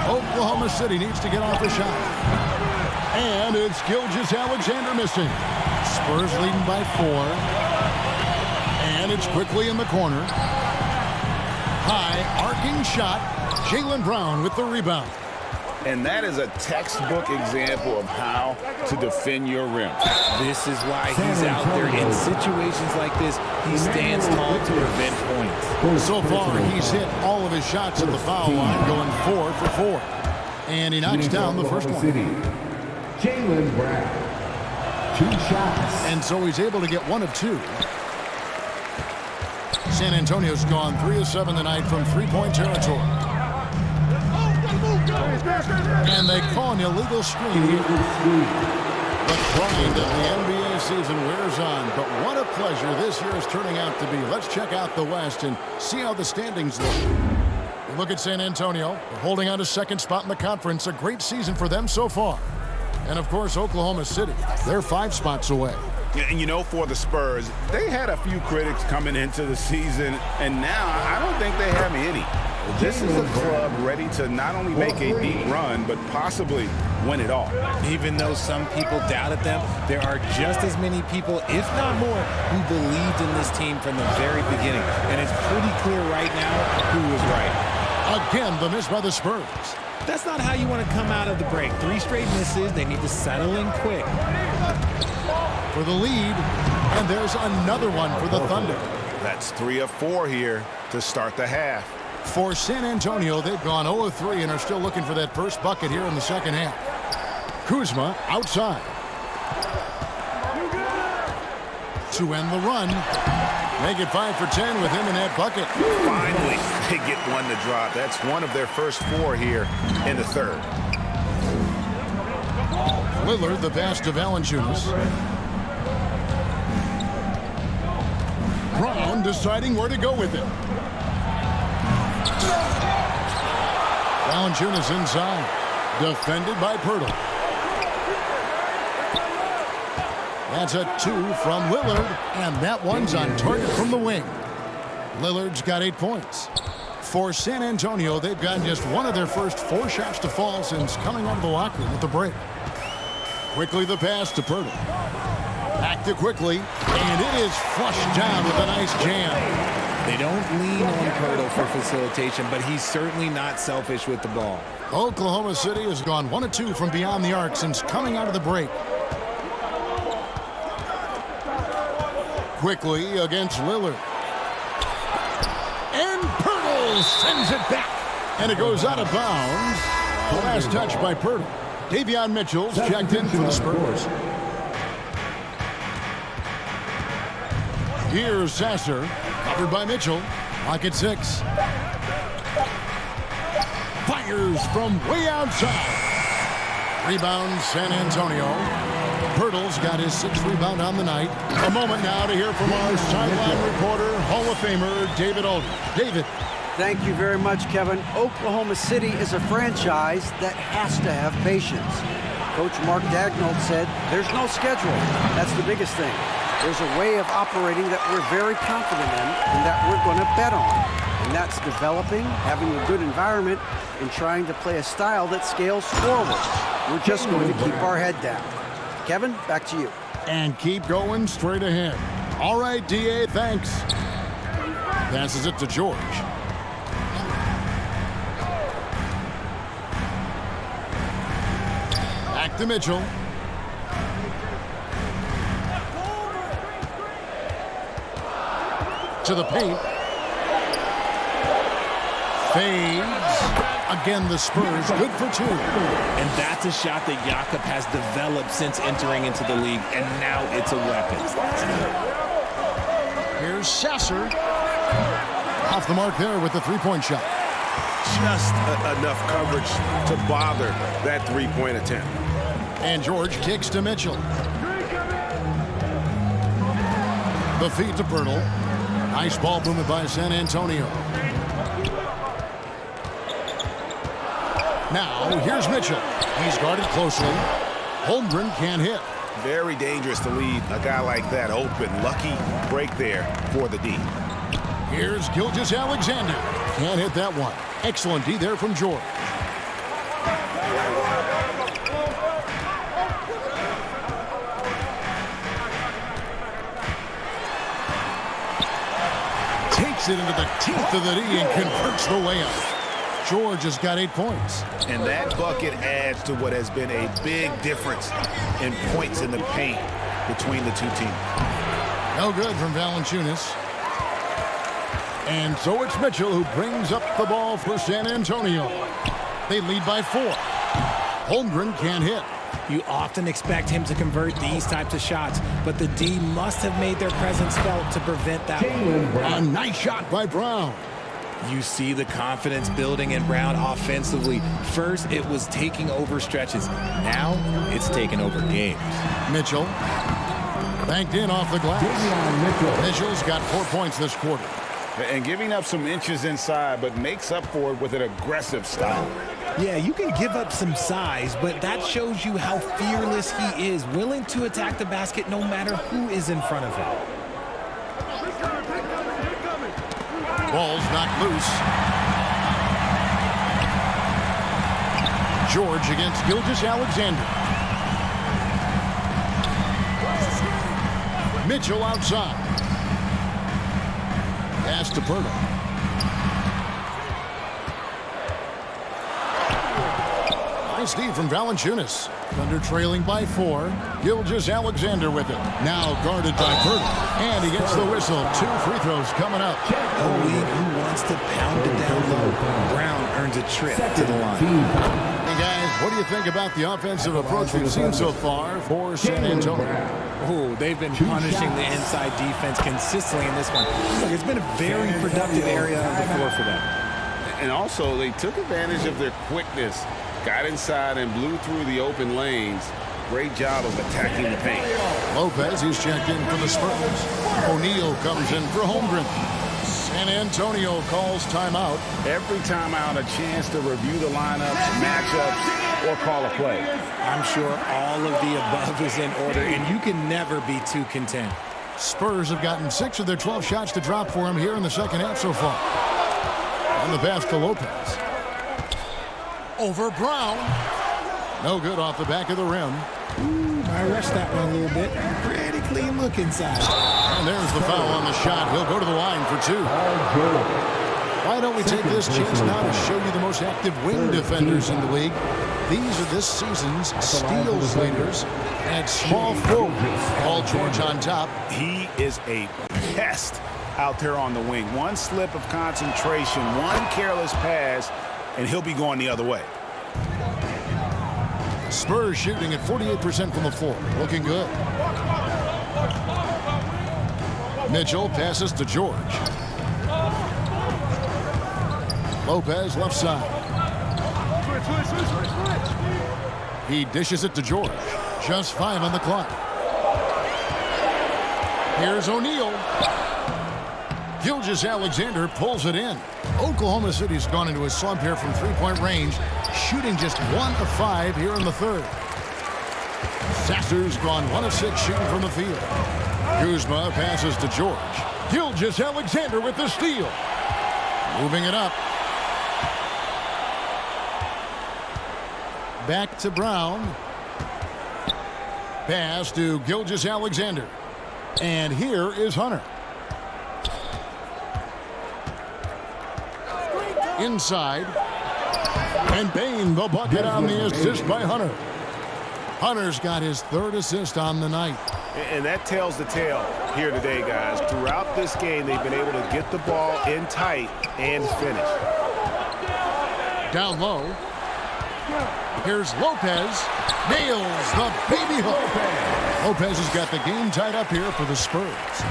Oklahoma City needs to get off a shot. And it's Gilgeous-Alexander missing. Spurs leading by 4. And it's quickly in the corner. High arcing shot. Jaylen Brown with the rebound. And that is a textbook example of how to defend your rim. This is why he's out there in situations like this. He stands tall to prevent points. So far, he's hit all of his shots at the foul line, going 4 for 4. And he knocks down the first one. Jaylen Brown. 2 shots. And so he's able to get 1 of 2. San Antonio's gone 3 of 7 tonight from three-point territory. And they call an illegal screen. The grind of the NBA season wears on, but what a pleasure this year is turning out to be. Let's check out the West and see how the standings look. We look at San Antonio. They're holding on to second spot in the conference. A great season for them so far. And, of course, Oklahoma City. They're 5 spots away. And, you know, for the Spurs, they had a few critics coming into the season, and now I don't think they have any. This is a club ready to not only make a deep run, but possibly win it all. Even though some people doubted them, there are just as many people, if not more, who believed in this team from the very beginning. And it's pretty clear right now who was right. Again, the miss by the Spurs. That's not how you want to come out of the break. 3 straight misses. They need to settle in quick. For the lead, and there's another one for the Thunder. That's 3 of 4 here to start the half. For San Antonio, they've gone 0 of 3 and are still looking for that first bucket here in the second half. Kuzma outside. To end the run. Make it 5 for 10 with him in that bucket. Finally, they get one to drop. That's one of their first 4 here in the third. Lillard, the pass to Valanciunas. Brown deciding where to go with it. Valanciunas inside. Defended by Pirtle. That's a 2 from Lillard, and that one's on target from the wing. Lillard's got 8 points. For San Antonio, they've gotten just one of their first 4 shots to fall since coming out of the locker room at the break. Quickly the pass to Pirtle. Back to Quickly, and it is flushed down with a nice jam. They don't lean on Pirtle for facilitation, but he's certainly not selfish with the ball. Oklahoma City has gone 1 of 2 from beyond the arc since coming out of the break. Quickly against Lillard. And Pirtle sends it back. And it goes out of bounds. The last touch by Pirtle. Davion Mitchell's checked in for the Spurs. Here's Sasser. Covered by Mitchell. Lock at 6. Fires from way outside. Rebound San Antonio. Pirtle's got his 6th rebound on the night. A moment now to hear from our sideline reporter, Hall of Famer David Aldridge. David. Thank you very much, Kevin. Oklahoma City is a franchise that has to have patience. Coach Mark Daigneault said, there's no schedule. That's the biggest thing. There's a way of operating that we're very confident in and that we're going to bet on. And that's developing, having a good environment, and trying to play a style that scales forward. We're just going to keep our head down. Kevin, back to you. And keep going straight ahead. All right, D.A., thanks. Passes it to George. Back to Mitchell. To the paint. Fades. Again, the Spurs good for 2. And that's a shot that Jakob has developed since entering into the league, and now it's a weapon. Here's Sasser. Off the mark there with the 3-point shot. Just enough coverage to bother that 3-point attempt. And George kicks to Mitchell. The feed to Pirtle. Nice ball movement by San Antonio. Now, here's Mitchell. He's guarded closely. Holmgren can't hit. Very dangerous to leave a guy like that open. Lucky break there for the D. Here's Gilgeous-Alexander. Can't hit that one. Excellent D there from George. Takes it into the teeth of the D and converts the layup. George has got 8 points. And that bucket adds to what has been a big difference in points in the paint between the two teams. No good from Valanciunas. And so it's Mitchell who brings up the ball for San Antonio. They lead by 4. Holmgren can't hit. You often expect him to convert these types of shots, but the D must have made their presence felt to prevent that one. A nice shot by Brown. You see the confidence building in Brown offensively. First, it was taking over stretches. Now, it's taking over games. Mitchell. Banked in off the glass. Mitchell's got 4 points this quarter. And giving up some inches inside, but makes up for it with an aggressive style. Yeah, you can give up some size, but that shows you how fearless he is, willing to attack the basket no matter who is in front of him. Ball's knocked loose. George against Gilgeous-Alexander. Mitchell outside. Pass to Pirtle. Nice D from Valanciunas. Thunder trailing by 4. Gilgeous-Alexander with it. Now guarded by Pirtle. And he gets the whistle. 2 free throws coming up. A league who wants to pound it down low. Brown earns a trip to the line. Hey guys, what do you think about the offensive approach we've seen so far for San Antonio? Oh, they've been punishing the inside defense consistently in this one. Look, it's been a very productive area of the floor for them. And also, they took advantage of their quickness, got inside and blew through the open lanes. Great job of attacking the paint. Lopez, who's checked in for the Spurs. O'Neal comes in for Holmgren. And Antonio calls timeout. Every timeout, a chance to review the lineups, matchups, or call a play. I'm sure all of the above is in order, and you can never be too content. Spurs have gotten 6 of their 12 shots to drop for him here in the second half so far. On the pass to Lopez. Over Brown. No good off the back of the rim. I rushed that one a little bit. Pretty clean look inside. And there's the foul on the shot. He'll go to the line for 2. Why don't we take this chance now to show you the most active wing defenders in the league? These are this season's steals leaders at small forward. Paul George on top. He is a pest out there on the wing. One slip of concentration, one careless pass, and he'll be going the other way. Spurs shooting at 48% from the floor. Looking good. Mitchell passes to George. Lopez left side. He dishes it to George. Just 5 on the clock. Here's O'Neal. Gilgeous-Alexander pulls it in. Oklahoma City's gone into a slump here from three-point range, shooting just 1 of 5 here in the third. Sasser's gone 1 of 6 shooting from the field. Kuzma passes to George. Gilgeous-Alexander with the steal. Moving it up. Back to Brown. Pass to Gilgeous-Alexander. And here is Hunter. Inside. And Bane the bucket on the assist by Hunter. Hunter's got his 3rd assist on the night. And that tells the tale here today, guys. Throughout this game, they've been able to get the ball in tight and finish. Down low. Here's Lopez. Nails the baby hook. Lopez has got the game tied up here for the Spurs.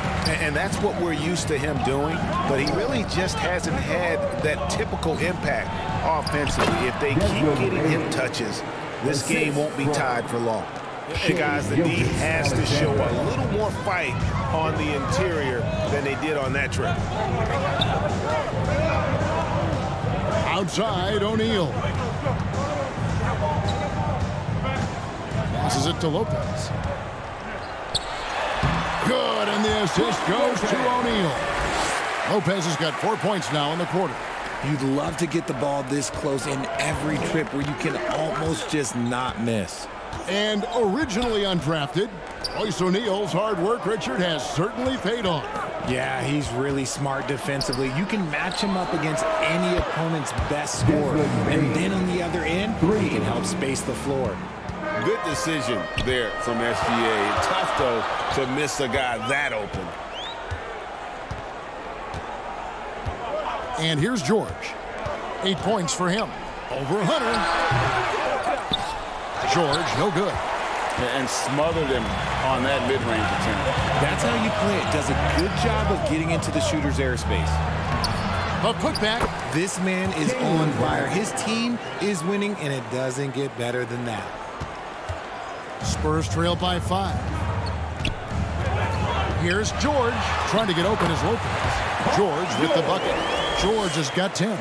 And that's what we're used to him doing, but he really just hasn't had that typical impact offensively. If they keep getting him touches, this game won't be tied for long. And guys, the D has to show a little more fight on the interior than they did on that trip. Outside, O'Neal. Passes it to Lopez. Good, and the assist goes to O'Neal. Lopez has got 4 points now in the quarter. You'd love to get the ball this close in every trip where you can almost just not miss. And originally undrafted, Royce O'Neal's hard work, Richard, has certainly paid off. Yeah, he's really smart defensively. You can match him up against any opponent's best scorer. And then on the other end, he can help space the floor. Good decision there from SGA. Tough, though, to miss a guy that open. And here's George. 8 points for him. Over Hunter. George, no good. And smothered him on that mid-range attempt. That's how you play it. Does a good job of getting into the shooter's airspace. A putback. This man is on fire. His team is winning, and it doesn't get better than that. Spurs trail by 5. Here's George trying to get open as Lopez. George with the bucket. George has got 10.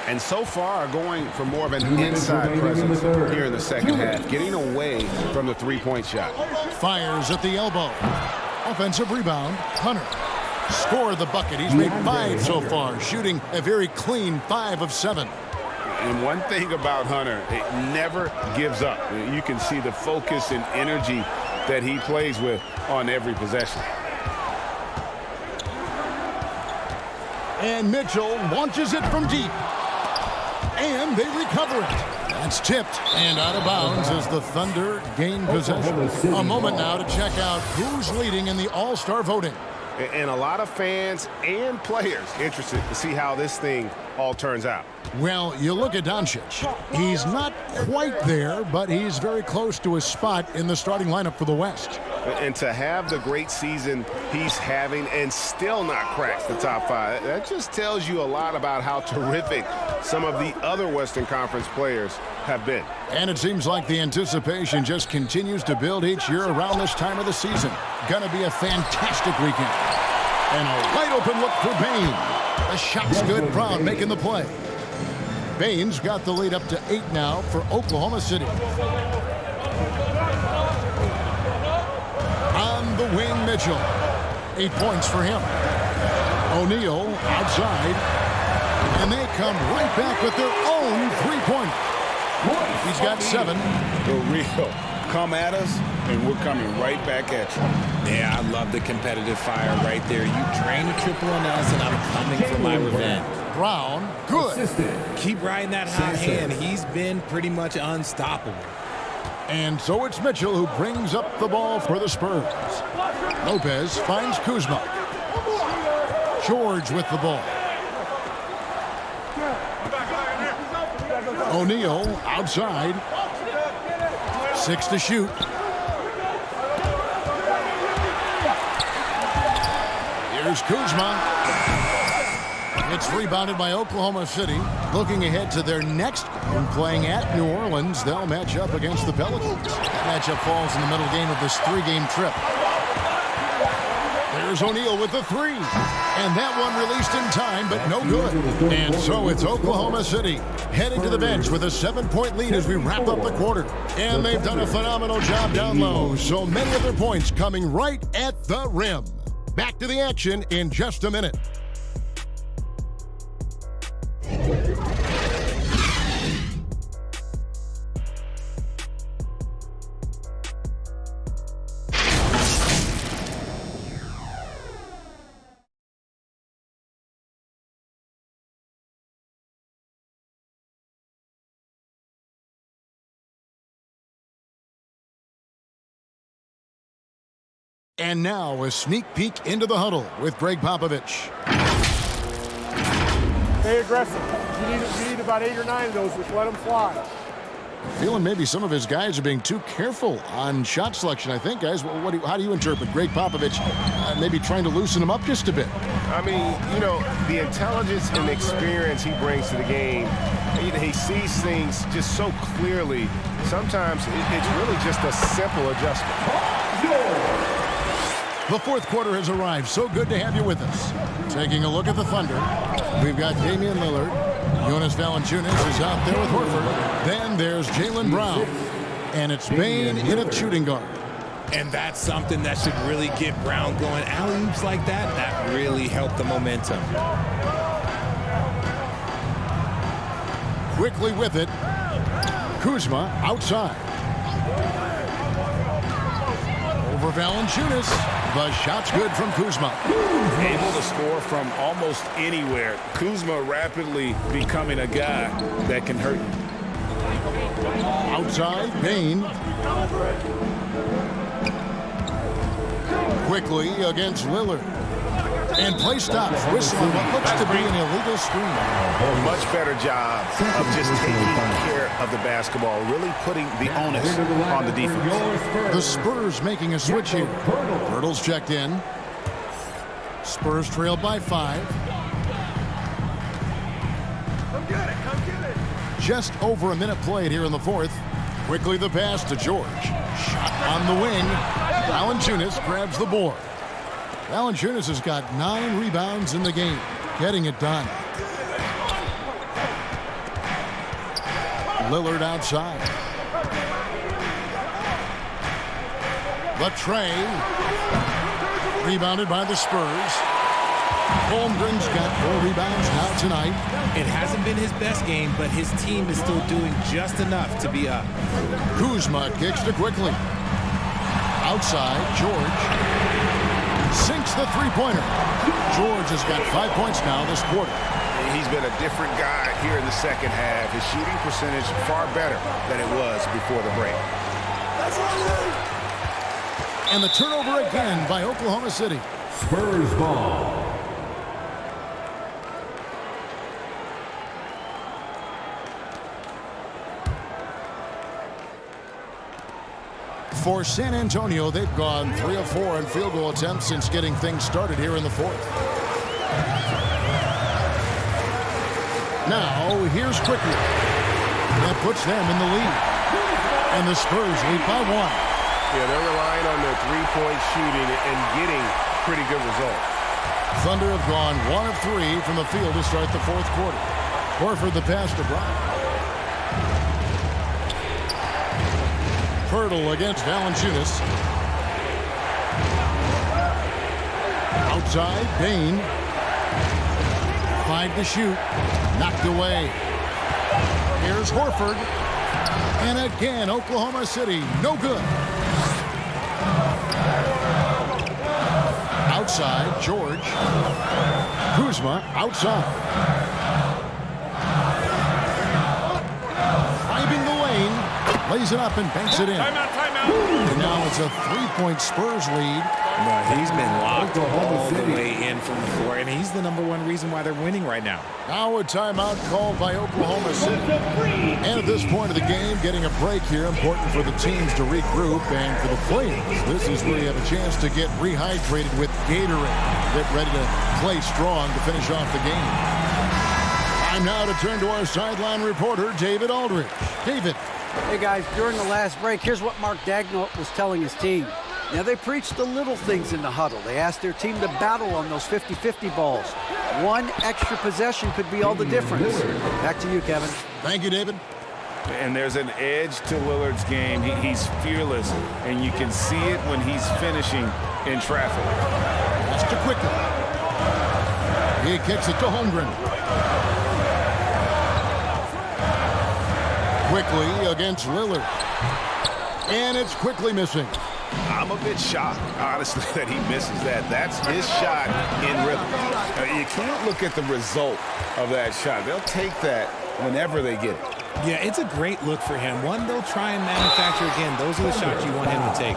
And so far, going for more of an inside presence here in the second half, getting away from the three-point shot. Fires at the elbow. Offensive rebound, Hunter. Scored the bucket. He's made 5 so far, shooting a very clean 5 of 7. And one thing about Hunter, it never gives up. You can see the focus and energy that he plays with on every possession. And Mitchell launches it from deep. And they recover it. That's tipped and out of bounds as the Thunder gain possession. A moment now to check out who's leading in the All-Star voting. And a lot of fans and players interested to see how this thing all turns out. Well, you look at Doncic. He's not quite there, but he's very close to a spot in the starting lineup for the West. And to have the great season he's having and still not crack the top 5, that just tells you a lot about how terrific some of the other Western Conference players have been. And it seems like the anticipation just continues to build each year around this time of the season. Gonna be a fantastic weekend. And a wide open look for Bain. The shot's good. Brown making the play. Bain's got the lead up to 8 now for Oklahoma City. On the wing, Mitchell. 8 points for him. O'Neal outside. And they come right back with their own 3-pointer. He's got 7. The real come at us, and we're coming right back at you. Yeah, I love the competitive fire right there. You drain a triple on us, and I'm coming for my revenge. Brown, good. Keep riding that hot hand. He's been pretty much unstoppable. And so it's Mitchell who brings up the ball for the Spurs. Lopez finds Kuzma. George with the ball. O'Neal outside. 6 to shoot. Here's Kuzma. It's rebounded by Oklahoma City. Looking ahead to their next game, playing at New Orleans, they'll match up against the Pelicans. That matchup falls in the middle game of this 3-game trip. There's O'Neal with the 3. And that one released in time, but no good. And so it's Oklahoma City heading to the bench with a 7-point lead as we wrap up the quarter. And they've done a phenomenal job down low. So many of their points coming right at the rim. Back to the action in just a minute. And now a sneak peek into the huddle with Greg Popovich. Stay aggressive. You need about 8 or 9 of those. Just let them fly. Feeling maybe some of his guys are being too careful on shot selection, I think, guys. How do you interpret Greg Popovich maybe trying to loosen him up just a bit? I mean, you know, the intelligence and the experience he brings to the game, he sees things just so clearly. Sometimes it's really just a simple adjustment. The fourth quarter has arrived. So good to have you with us. Taking a look at the Thunder, we've got Damian Lillard. Jonas Valanciunas is out there with Horford. Then there's Jaylen Brown. And it's Bain in at shooting guard. And that's something that should really get Brown going. Alley-oops like that really help the momentum. Quickly with it, Kuzma outside. Over Valanciunas. The shot's good from Kuzma. Able to score from almost anywhere. Kuzma rapidly becoming a guy that can hurt you. Outside, Bain. Quickly against Lillard. And play stops. Whistle on what looks to be an illegal screen. Much better job of just taking care of the basketball, really putting the onus on the defense. The Spurs making a switch here. Hurdle's checked in. Spurs trailed by 5. Just over a minute played here in the fourth. Quickly the pass to George. Shot on the wing. Valanciunas grabs the board. Valanciunas has got 9 rebounds in the game, getting it done. Lillard outside. Latrey, rebounded by the Spurs. Holmgren's got 4 rebounds now tonight. It hasn't been his best game, but his team is still doing just enough to be up. Kuzma kicks to quickly. Outside, George. Sinks the 3-pointer. George has got 5 points now this quarter. He's been a different guy here in the second half. His shooting percentage far better than it was before the break. And the turnover again by Oklahoma City. Spurs ball. For San Antonio, they've gone 3 of 4 in field goal attempts since getting things started here in the fourth. Now, here's Quickly. That puts them in the lead. And the Spurs lead by 1. Yeah, they're relying on their 3-point shooting and getting pretty good results. Thunder have gone 1 of 3 from the field to start the fourth quarter. Horford the pass to Brown. Pirtle against Valanciunas. Outside, Bane. 5 to shoot. Knocked away. Here's Horford. And again, Oklahoma City, no good. Outside, George. Kuzma outside. Driving the lane. Lays it up and banks it in. Timeout. And now it's a 3-point Spurs lead. No, he's been locked all the way in from the floor, and he's the #1 reason why they're winning right now. Now a timeout called by Oklahoma City. And at this point of the game, getting a break here, important for the teams to regroup, and for the players, this is where you have a chance to get rehydrated with Gatorade. Get ready to play strong to finish off the game. Time now to turn to our sideline reporter, David Aldridge. David. Hey guys, during the last break, here's what Mark Daigneault was telling his team. Now, they preached the little things in the huddle. They asked their team to battle on those 50-50 balls. One extra possession could be all the difference. Back to you, Kevin. Thank you, David. And there's an edge to Lillard's game. He's fearless, and you can see it when he's finishing in traffic. That's to Quickly. He kicks it to Holmgren. Quickly against Lillard. And it's Quickly missing. I'm a bit shocked, honestly, that he misses that. That's his shot in rhythm. You can't look at the result of that shot. They'll take that whenever they get it. Yeah, it's a great look for him. One, they'll try and manufacture again. Those are the shots you want him to take.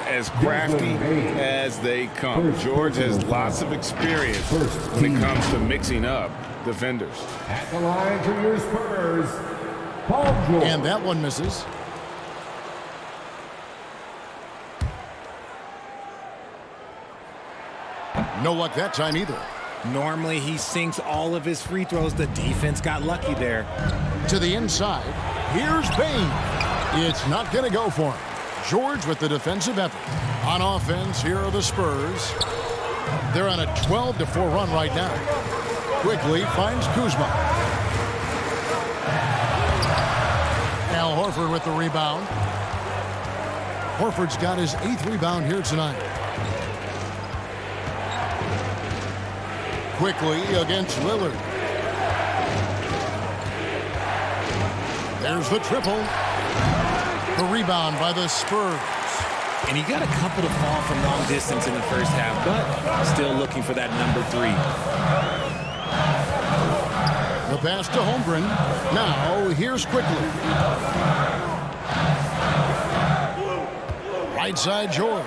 As crafty as they come. George has lots of experience when it comes to mixing up defenders. At the line for your Spurs, Paul George. And that one misses. No luck that time either. Normally, he sinks all of his free throws. The defense got lucky there. To the inside. Here's Bane. It's not going to go for him. George with the defensive effort. On offense, here are the Spurs. They're on a 12-4 run right now. Quickly finds Kuzma. Al Horford with the rebound. Horford's got his 8th rebound here tonight. Quickly against Lillard. There's the triple. The rebound by the Spurs. And he got a couple to fall from long distance in the first half, but still looking for that #3. The pass to Holmgren. Now here's Quickly. Right side George.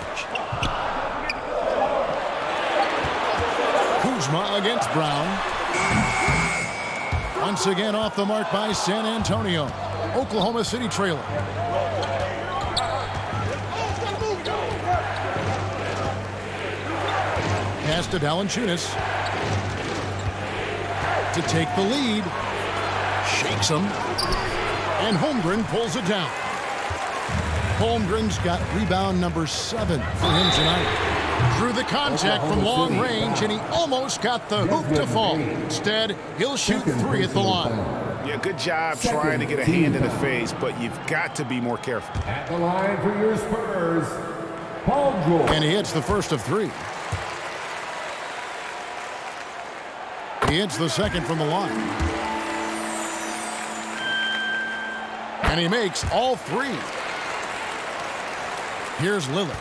Kuzma against Brown. Once again off the mark by San Antonio. Oklahoma City trailing. Pass to Valanciunas. To take the lead. Shakes him. And Holmgren pulls it down. Holmgren's got rebound #7 for him tonight. Drew the contact from long range, and he almost got the hoop to fall. Instead, he'll shoot 3 at the line. Yeah, good job trying to get a hand in the face, but you've got to be more careful. At the line for your Spurs, Paul George. And he hits the first of 3. He hits the second from the line. And he makes all 3. Here's Lillard.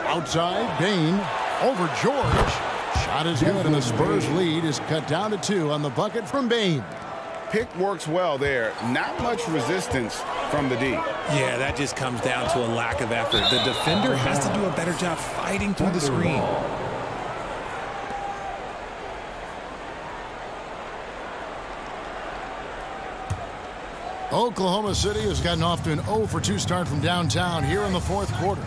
Outside, Bane over George. Shot is good, and the Spurs lead is cut down to 2 on the bucket from Bane. Pick works well there. Not much resistance from the D. Yeah, that just comes down to a lack of effort. The defender has to do a better job fighting through the screen. Oklahoma City has gotten off to an 0-for-2 start from downtown here in the fourth quarter.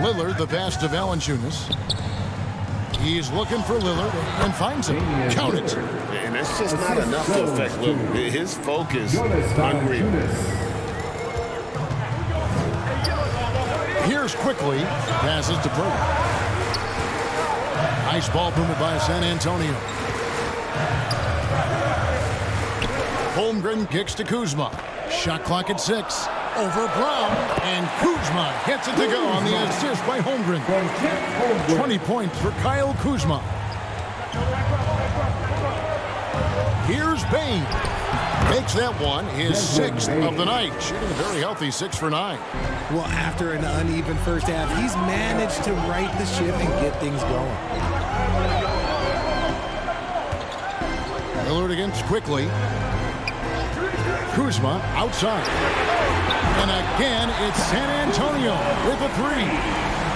Lillard, the pass to Valanciunas. He's looking for Lillard and finds him. Count it. And that's just not enough to affect Lillard. His focus, unreal. Here's quickly. Passes to Purdy. Nice ball movement by San Antonio. Holmgren kicks to Kuzma. Shot clock at 6. Over Brown, and Kuzma gets it to go on the assist by Holmgren. 20 points for Kyle Kuzma. Here's Bain. Makes that one his 6th of the night. Shooting a very healthy 6 for 9. Well, after an uneven first half, he's managed to right the ship and get things going. Lillard against quickly. Kuzma outside. And again, it's San Antonio with a 3.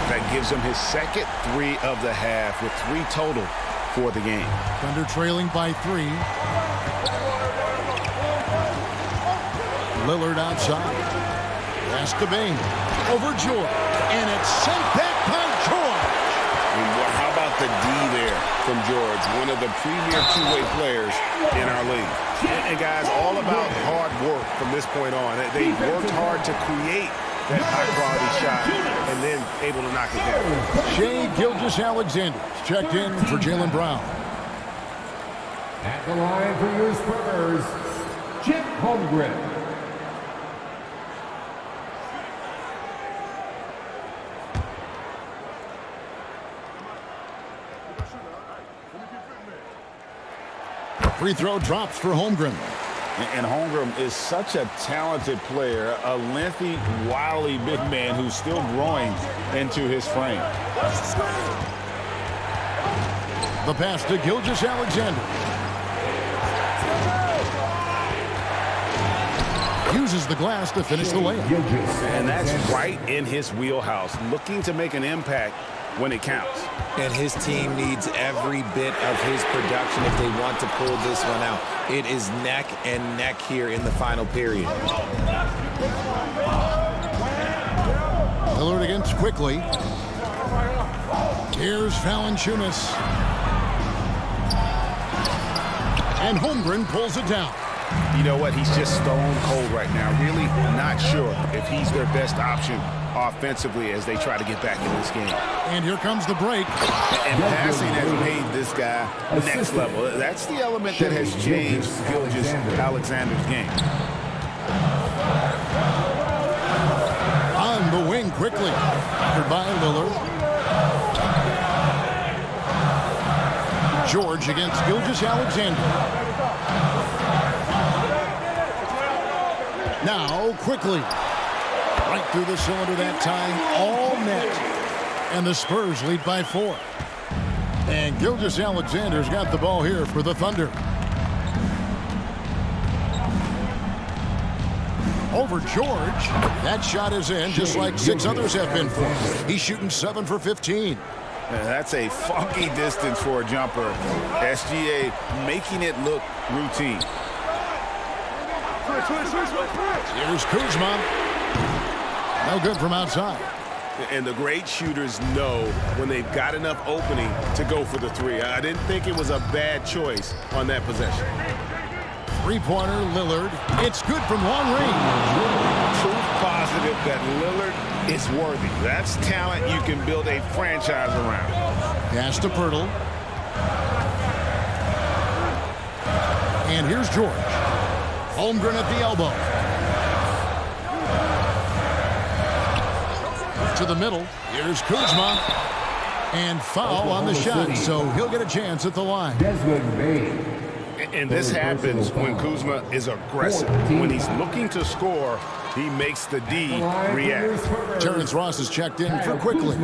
That gives him his second 3 of the half with 3 total for the game. Thunder trailing by 3. Lillard outside. Pass to Bain. Over George. And it's sent back by George. And how about the D there from George, one of the premier two-way players in our league. And guys, all about hard work from this point on. They worked hard to create that high-quality shot and then able to knock it down. Shai Gilgeous-Alexander checked in for Jaylen Brown. At the line for your Spurs, Chet Holmgren. Free throw drops for Holmgren. And Holmgren is such a talented player, a lengthy, wily big man who's still growing into his frame. The pass to Gilgeous-Alexander. Uses the glass to finish the layup. And that's right in his wheelhouse, looking to make an impact when it counts. And his team needs every bit of his production if they want to pull this one out. It is neck and neck here in the final period. Lillard against quickly. Here's Valanciunas. And Holmgren pulls it down. You know what? He's just stone cold right now. Really not sure if he's their best option offensively as they try to get back in this game. And here comes the break. And passing has made this guy next level. That's the element that has changed Gilgeous-Alexander's game. On the wing quickly. By Lillard. George against Gilgeous-Alexander. Now quickly. Right through the cylinder that time. All net. And the Spurs lead by 4. And Gilgeous-Alexander's got the ball here for the Thunder. Over George. That shot is in, just like 6 others have been for him. He's shooting 7 for 15. That's a funky distance for a jumper. SGA making it look routine. Here's Kuzma. No good from outside. And the great shooters know when they've got enough opening to go for the 3. I didn't think it was a bad choice on that possession. Three-pointer, Lillard. It's good from long range. Proof positive that Lillard is worthy. That's talent you can build a franchise around. Pass to Pirtle. And here's George. Holmgren at the elbow. To the middle. Here's Kuzma. And foul on the shot, so he'll get a chance at the line. Desmond Bain. And this happens when Kuzma is aggressive. When he's looking to score, he makes the D react. Terrence Ross is checked in for quickly.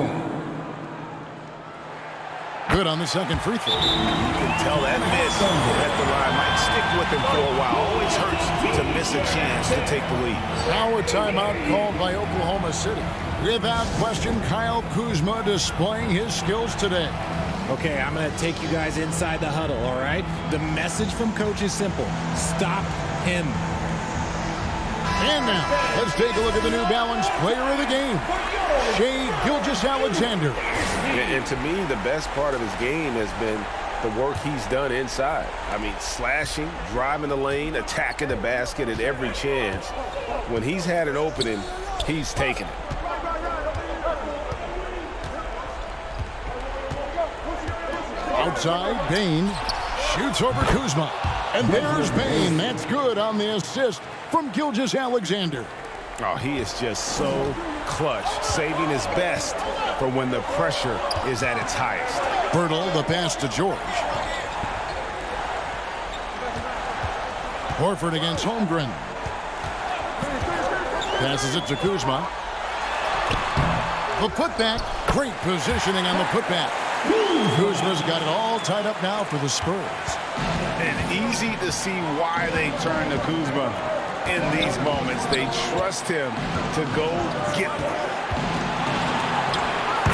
Good on the second free throw. You can tell that miss at the line might stick with him for a while. Always hurts to miss a chance to take the lead. Now a timeout called by Oklahoma City. Without question, Kyle Kuzma displaying his skills today. Okay, I'm going to take you guys inside the huddle, all right? The message from Coach is simple. Stop him. And now, let's take a look at the New Balance player of the game, Shai Gilgeous-Alexander. And to me, the best part of his game has been the work he's done inside. I mean, slashing, driving the lane, attacking the basket at every chance. When he's had an opening, he's taken it. Outside, Bain shoots over Kuzma. And there's Bain. That's good on the assist from Gilgeous-Alexander. Oh, he is just so clutch, saving his best for when the pressure is at its highest. Bertle, the pass to George. Horford against Holmgren. Passes it to Kuzma. The putback. Great positioning on the putback. Kuzma's got it all tied up now for the Spurs. And easy to see why they turn to Kuzma in these moments. They trust him to go get one.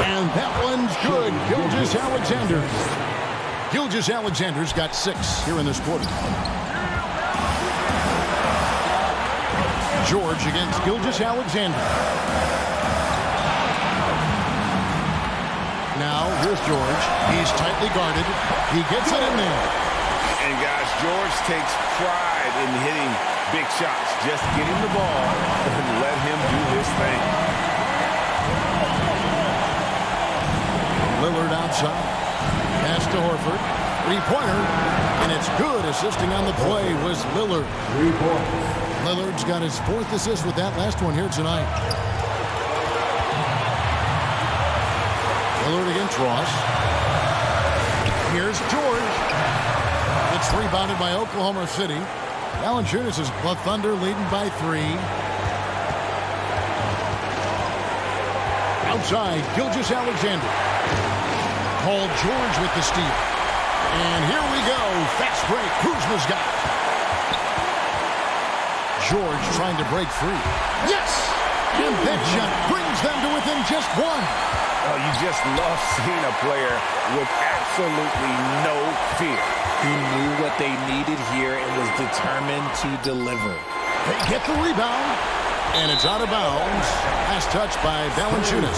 And that one's good. Gilgeous-Alexander. Gilgeous-Alexander's got 6 here in this quarter. George against Gilgeous-Alexander. Now, here's George. He's tightly guarded. He gets it in there. And guys, George takes pride in hitting big shots. Just get him the ball and let him do his thing. Lillard outside. Pass to Horford. 3-pointer. And it's good. Assisting on the play was Lillard. 3 points. Lillard's got his 4th assist with that last one here tonight. Lillard against Ross. Here's George. It's rebounded by Oklahoma City. Valanciunas is the Thunder leading by 3. Outside, Gilgeous-Alexander. Paul George with the steal. And here we go. Fast break. Kuzma's got it. George trying to break free. Yes! And that shot brings them to within just 1. Oh, you just love seeing a player with absolutely no fear. He knew what they needed here and was determined to deliver. They get the rebound, and it's out of bounds. Last touch by Valanciunas.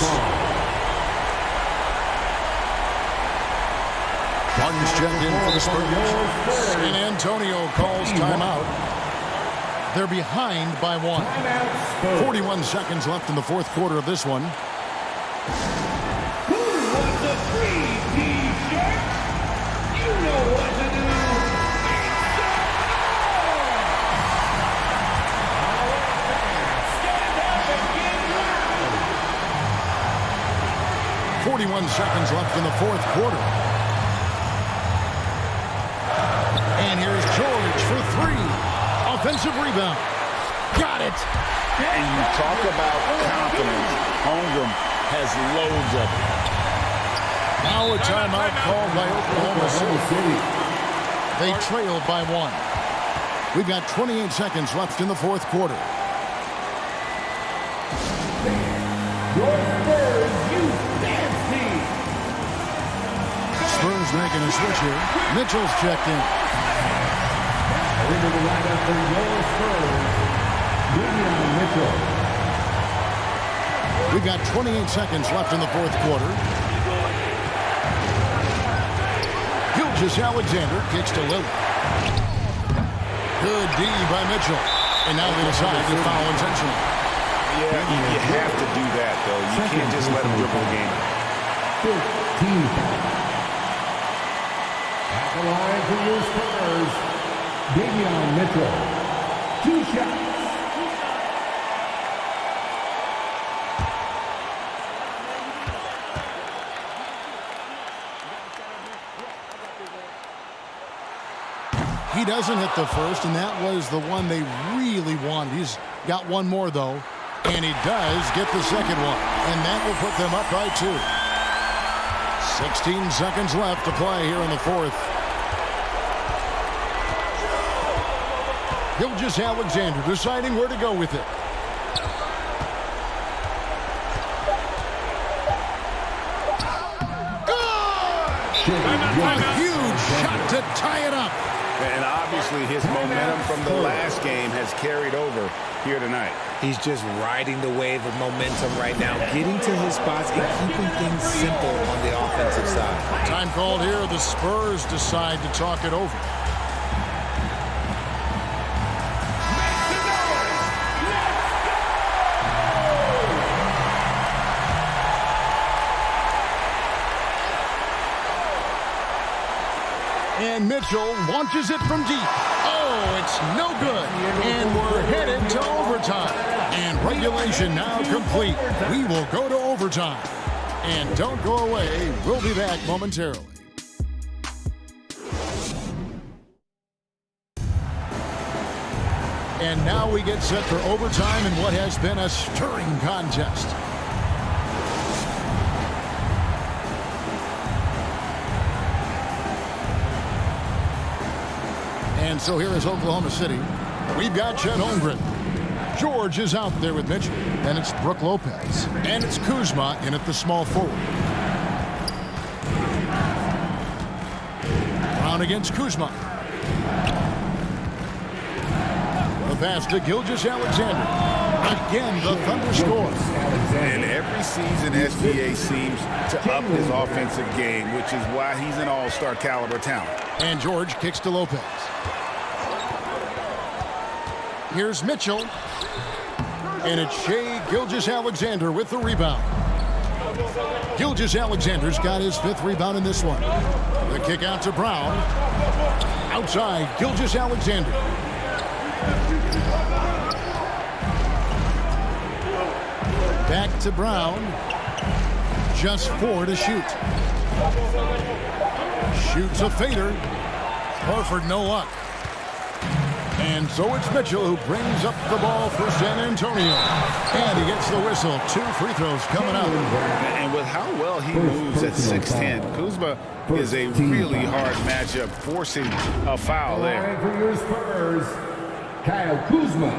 Martin's checked in for the Spurs. San Antonio calls timeout. They're behind by 1. 41 seconds left in the 4th quarter of this one. Who wants a free T-shirt? You know what to do. Stand up and get loud. 41 seconds left in the 4th quarter. And here's George for 3. Offensive rebound. Got it. And you talk about confidence. Holmgren has loads of it. Now a timeout called by Oklahoma City. They trail by 1. We've got 28 seconds left in the 4th quarter. Your Spurs Youth Dance Team. Spurs making a switch here. Mitchell's checked in. Into the lineup for your Spurs, Davion Mitchell. We've got 28 seconds left in the 4th quarter. Gilgeous-Alexander kicks to Lillard. Good D by Mitchell. And now they decide to foul intentionally. Yeah, you have to do that, though. You can't just let him dribble the game. 15. At the line for your Spurs, Davion Mitchell. 2 shots. He doesn't hit the first, and that was the one they really wanted. He's got one more, though, and he does get the second one, and that will put them up by 2. 16 seconds left to play here in the 4th. Gilgeous-Alexander deciding where to go with it. Good! A huge shot to tie it up. And obviously his momentum from the last game has carried over here tonight. He's just riding the wave of momentum right now, getting to his spots and keeping things simple on the offensive side. Time called here. The Spurs decide to talk it over. Mitchell launches it from deep. Oh, it's no good. And we're headed to overtime. And regulation now complete. We will go to overtime. And don't go away. We'll be back momentarily. And now we get set for overtime in what has been a stirring contest. And so here is Oklahoma City. We've got Chet Holmgren. George is out there with Mitchell. And it's Brook Lopez. And it's Kuzma in at the small forward. Brown against Kuzma. The pass to Gilgeous-Alexander. Again, the Thunder scores. And every season, SGA seems to up his offensive game, which is why he's an all-star caliber talent. And George kicks to Lopez. Here's Mitchell. And it's Shai Gilgeous-Alexander with the rebound. Gilgeous-Alexander's got his 5th rebound in this one. The kick out to Brown. Outside, Gilgeous-Alexander. Back to Brown. Just 4 to shoot. Shoots a fader. Horford no luck. And so it's Mitchell who brings up the ball for San Antonio. And he gets the whistle. 2 free throws coming up. And with how well he moves at 6'10", Kuzma is a really hard matchup, forcing a foul there. For your Spurs, Kyle Kuzma.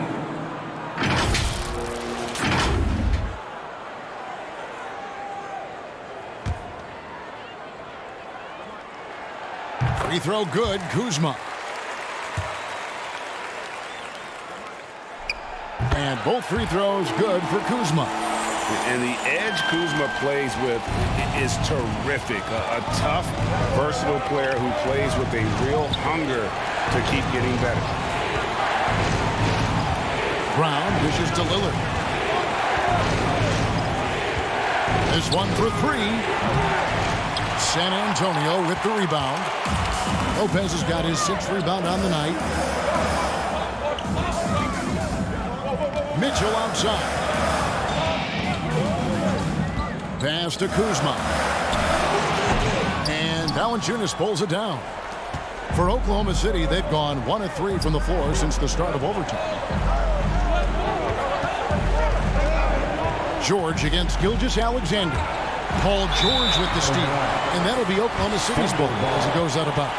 Free throw good, Kuzma. And both free throws good for Kuzma. And the edge Kuzma plays with is terrific. A tough, versatile player who plays with a real hunger to keep getting better. Brown dishes to Lillard. This one for 3. San Antonio with the rebound. Lopez has got his 6th rebound on the night. Mitchell outside. Pass to Kuzma. And Valanciunas pulls it down. For Oklahoma City, they've gone 1 of 3 from the floor since the start of overtime. George against Gilgeous-Alexander. Paul George with the steal. And that'll be Oklahoma City's ball as it goes out of bounds.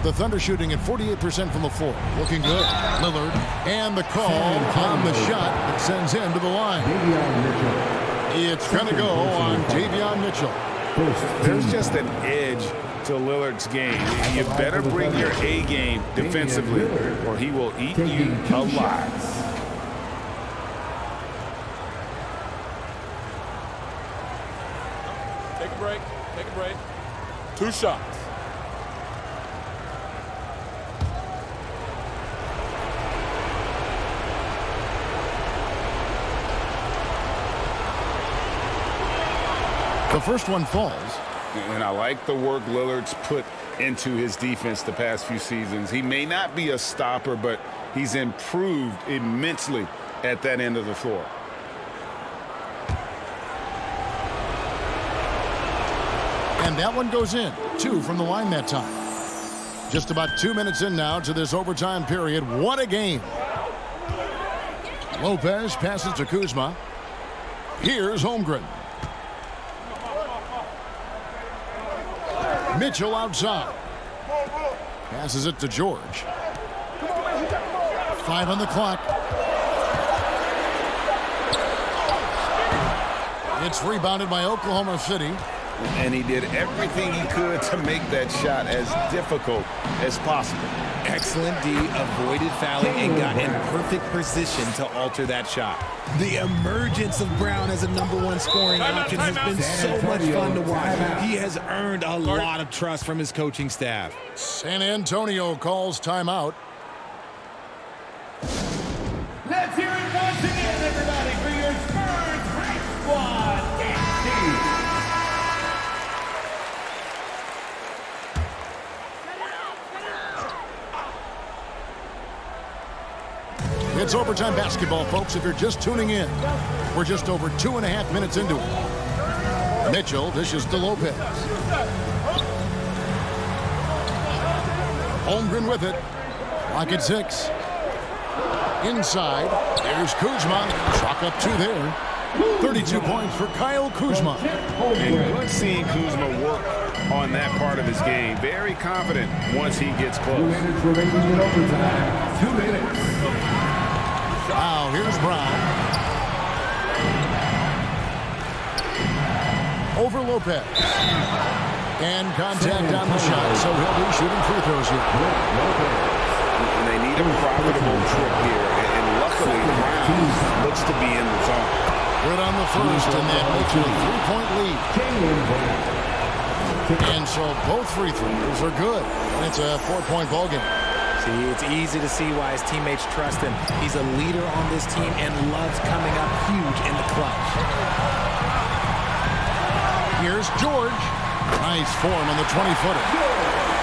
The Thunder shooting at 48% from the floor. Looking good. Lillard. And the call on the shot that sends him to the line. It's going to go on Davion Mitchell. There's just an edge to Lillard's game. You better bring your A game defensively or he will eat you alive. Take a break. Take a break. 2 shots. The first one falls. And I like the work Lillard's put into his defense the past few seasons. He may not be a stopper, but he's improved immensely at that end of the floor. And that one goes in. 2 from the line that time. Just about 2 minutes in now to this overtime period. What a game. Lopez passes to Kuzma. Here's Holmgren. Mitchell outside. Passes it to George. 5 on the clock. It's rebounded by Oklahoma City. And he did everything he could to make that shot as difficult as possible. Excellent D, avoided fouling and got in perfect position to alter that shot. The emergence of Brown as a #1 scoring option has been so much fun to watch. He has earned a lot of trust from his coaching staff. San Antonio calls timeout. Let's hear it once again, everybody, for your Spurs Hype Squad. It's overtime basketball, folks, if you're just tuning in. We're just over 2.5 minutes into it. Mitchell dishes to Lopez. Holmgren with it. Lock at 6. Inside, there's Kuzma. Chalk up 2 there. 32 points for Kyle Kuzma. And good seeing Kuzma work on that part of his game. Very confident once he gets close. 2 minutes remaining in overtime. 2 minutes. Now, here's Brown. Over Lopez. And contact on the shot, so he'll be shooting free throws here. And they need a profitable trip here. And luckily, Brown looks to be in the zone. Good on the first, and that makes it a 3-point lead. And so both free throws are good. And it's a 4-point ballgame. See, it's easy to see why his teammates trust him. He's a leader on this team and loves coming up huge in the clutch. Here's George. Nice form on the 20-footer.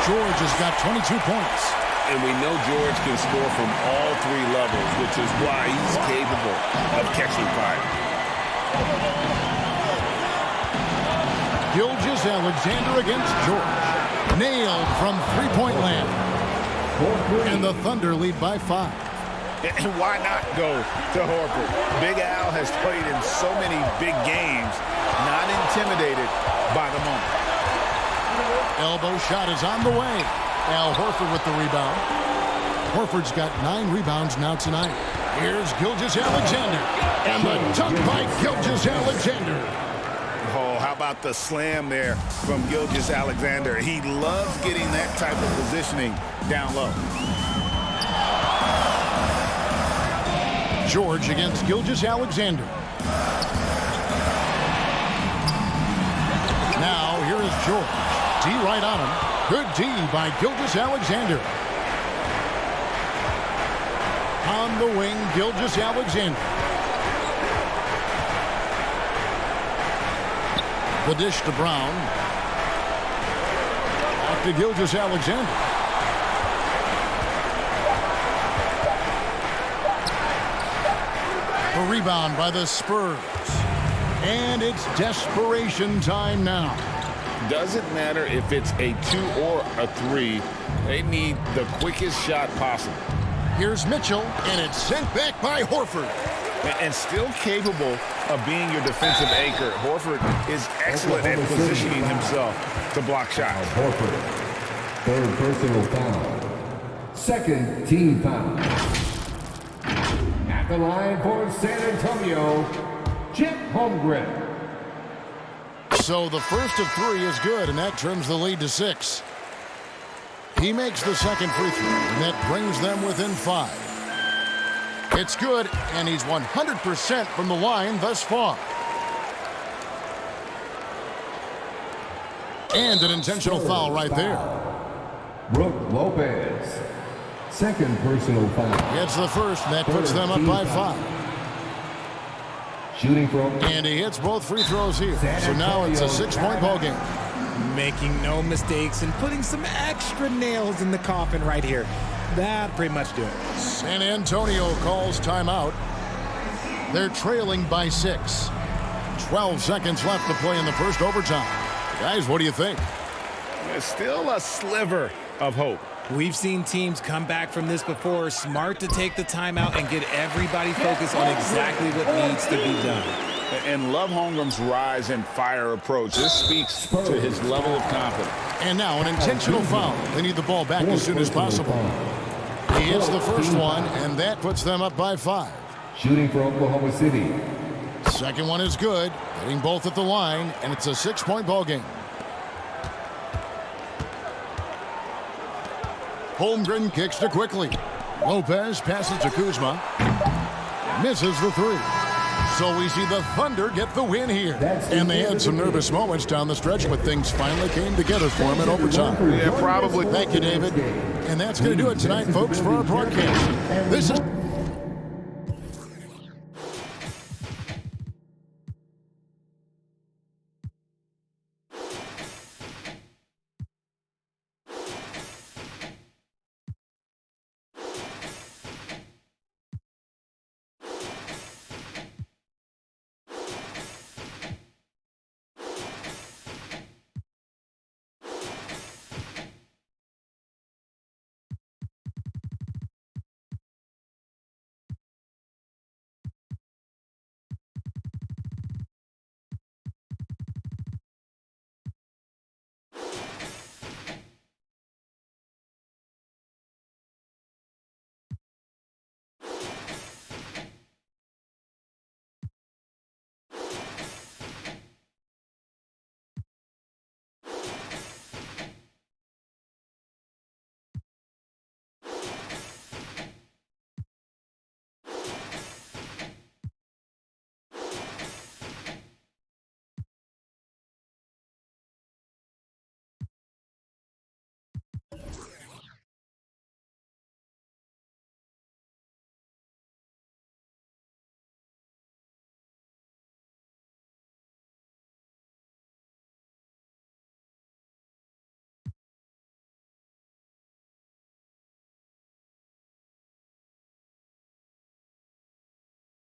George has got 22 points. And we know George can score from all 3 levels, which is why he's capable of catching fire. Gilgeous-Alexander against George. Nailed from 3-point land. And the Thunder lead by 5. And why not go to Horford? Big Al has played in so many big games, not intimidated by the moment. Elbow shot is on the way. Al Horford with the rebound. Horford's got 9 rebounds now tonight. Here's Gilgeous-Alexander. And the dunk by Gilgeous-Alexander. Oh, how about the slam there from Gilgeous-Alexander? He loves getting that type of positioning down low. George against Gilgeous-Alexander. Now, here is George. D right on him. Good D by Gilgeous-Alexander. On the wing, Gilgeous-Alexander. The dish to Brown. Back to Gilgeous-Alexander. The rebound by the Spurs. And it's desperation time now. Doesn't matter if it's a 2 or a 3. They need the quickest shot possible. Here's Mitchell, and it's sent back by Horford. And still capable of being your defensive anchor. Horford is excellent at positioning himself to block shots. Horford. 3rd personal foul. 2nd team foul. At the line for San Antonio, Chet Holmgren. So the first of 3 is good, and that trims the lead to 6. He makes the second free throw, and that brings them within 5. It's good, and he's 100% from the line thus far. And an intentional foul right there. Brook Lopez. 2nd personal foul. Gets the first, and that puts them up by 5. Shooting from. And he hits both free throws here. So now it's a 6-point ball game. Making no mistakes and putting some extra nails in the coffin right here. That pretty much do it. San Antonio calls timeout. They're trailing by 6. 12 seconds left to play in the first overtime. Guys, what do you think? There's still a sliver of hope. We've seen teams come back from this before. Smart to take the timeout and get everybody focused on exactly what needs to be done. And love Holmgren's rise and fire approach. This speaks to his level of confidence. And now an intentional foul. They need the ball back as soon as possible. He hits the first one, and that puts them up by 5. Shooting for Oklahoma City. Second one is good. Hitting both at the line, and it's a 6-point ball game. Holmgren kicks to Quickly. Lopez passes to Kuzma. Misses the three. So we see the Thunder get the win here. And they had some nervous moments down the stretch, but things finally came together for them in overtime. Yeah, probably. Thank you, David. And that's going to do it tonight, folks, for our broadcast. This is...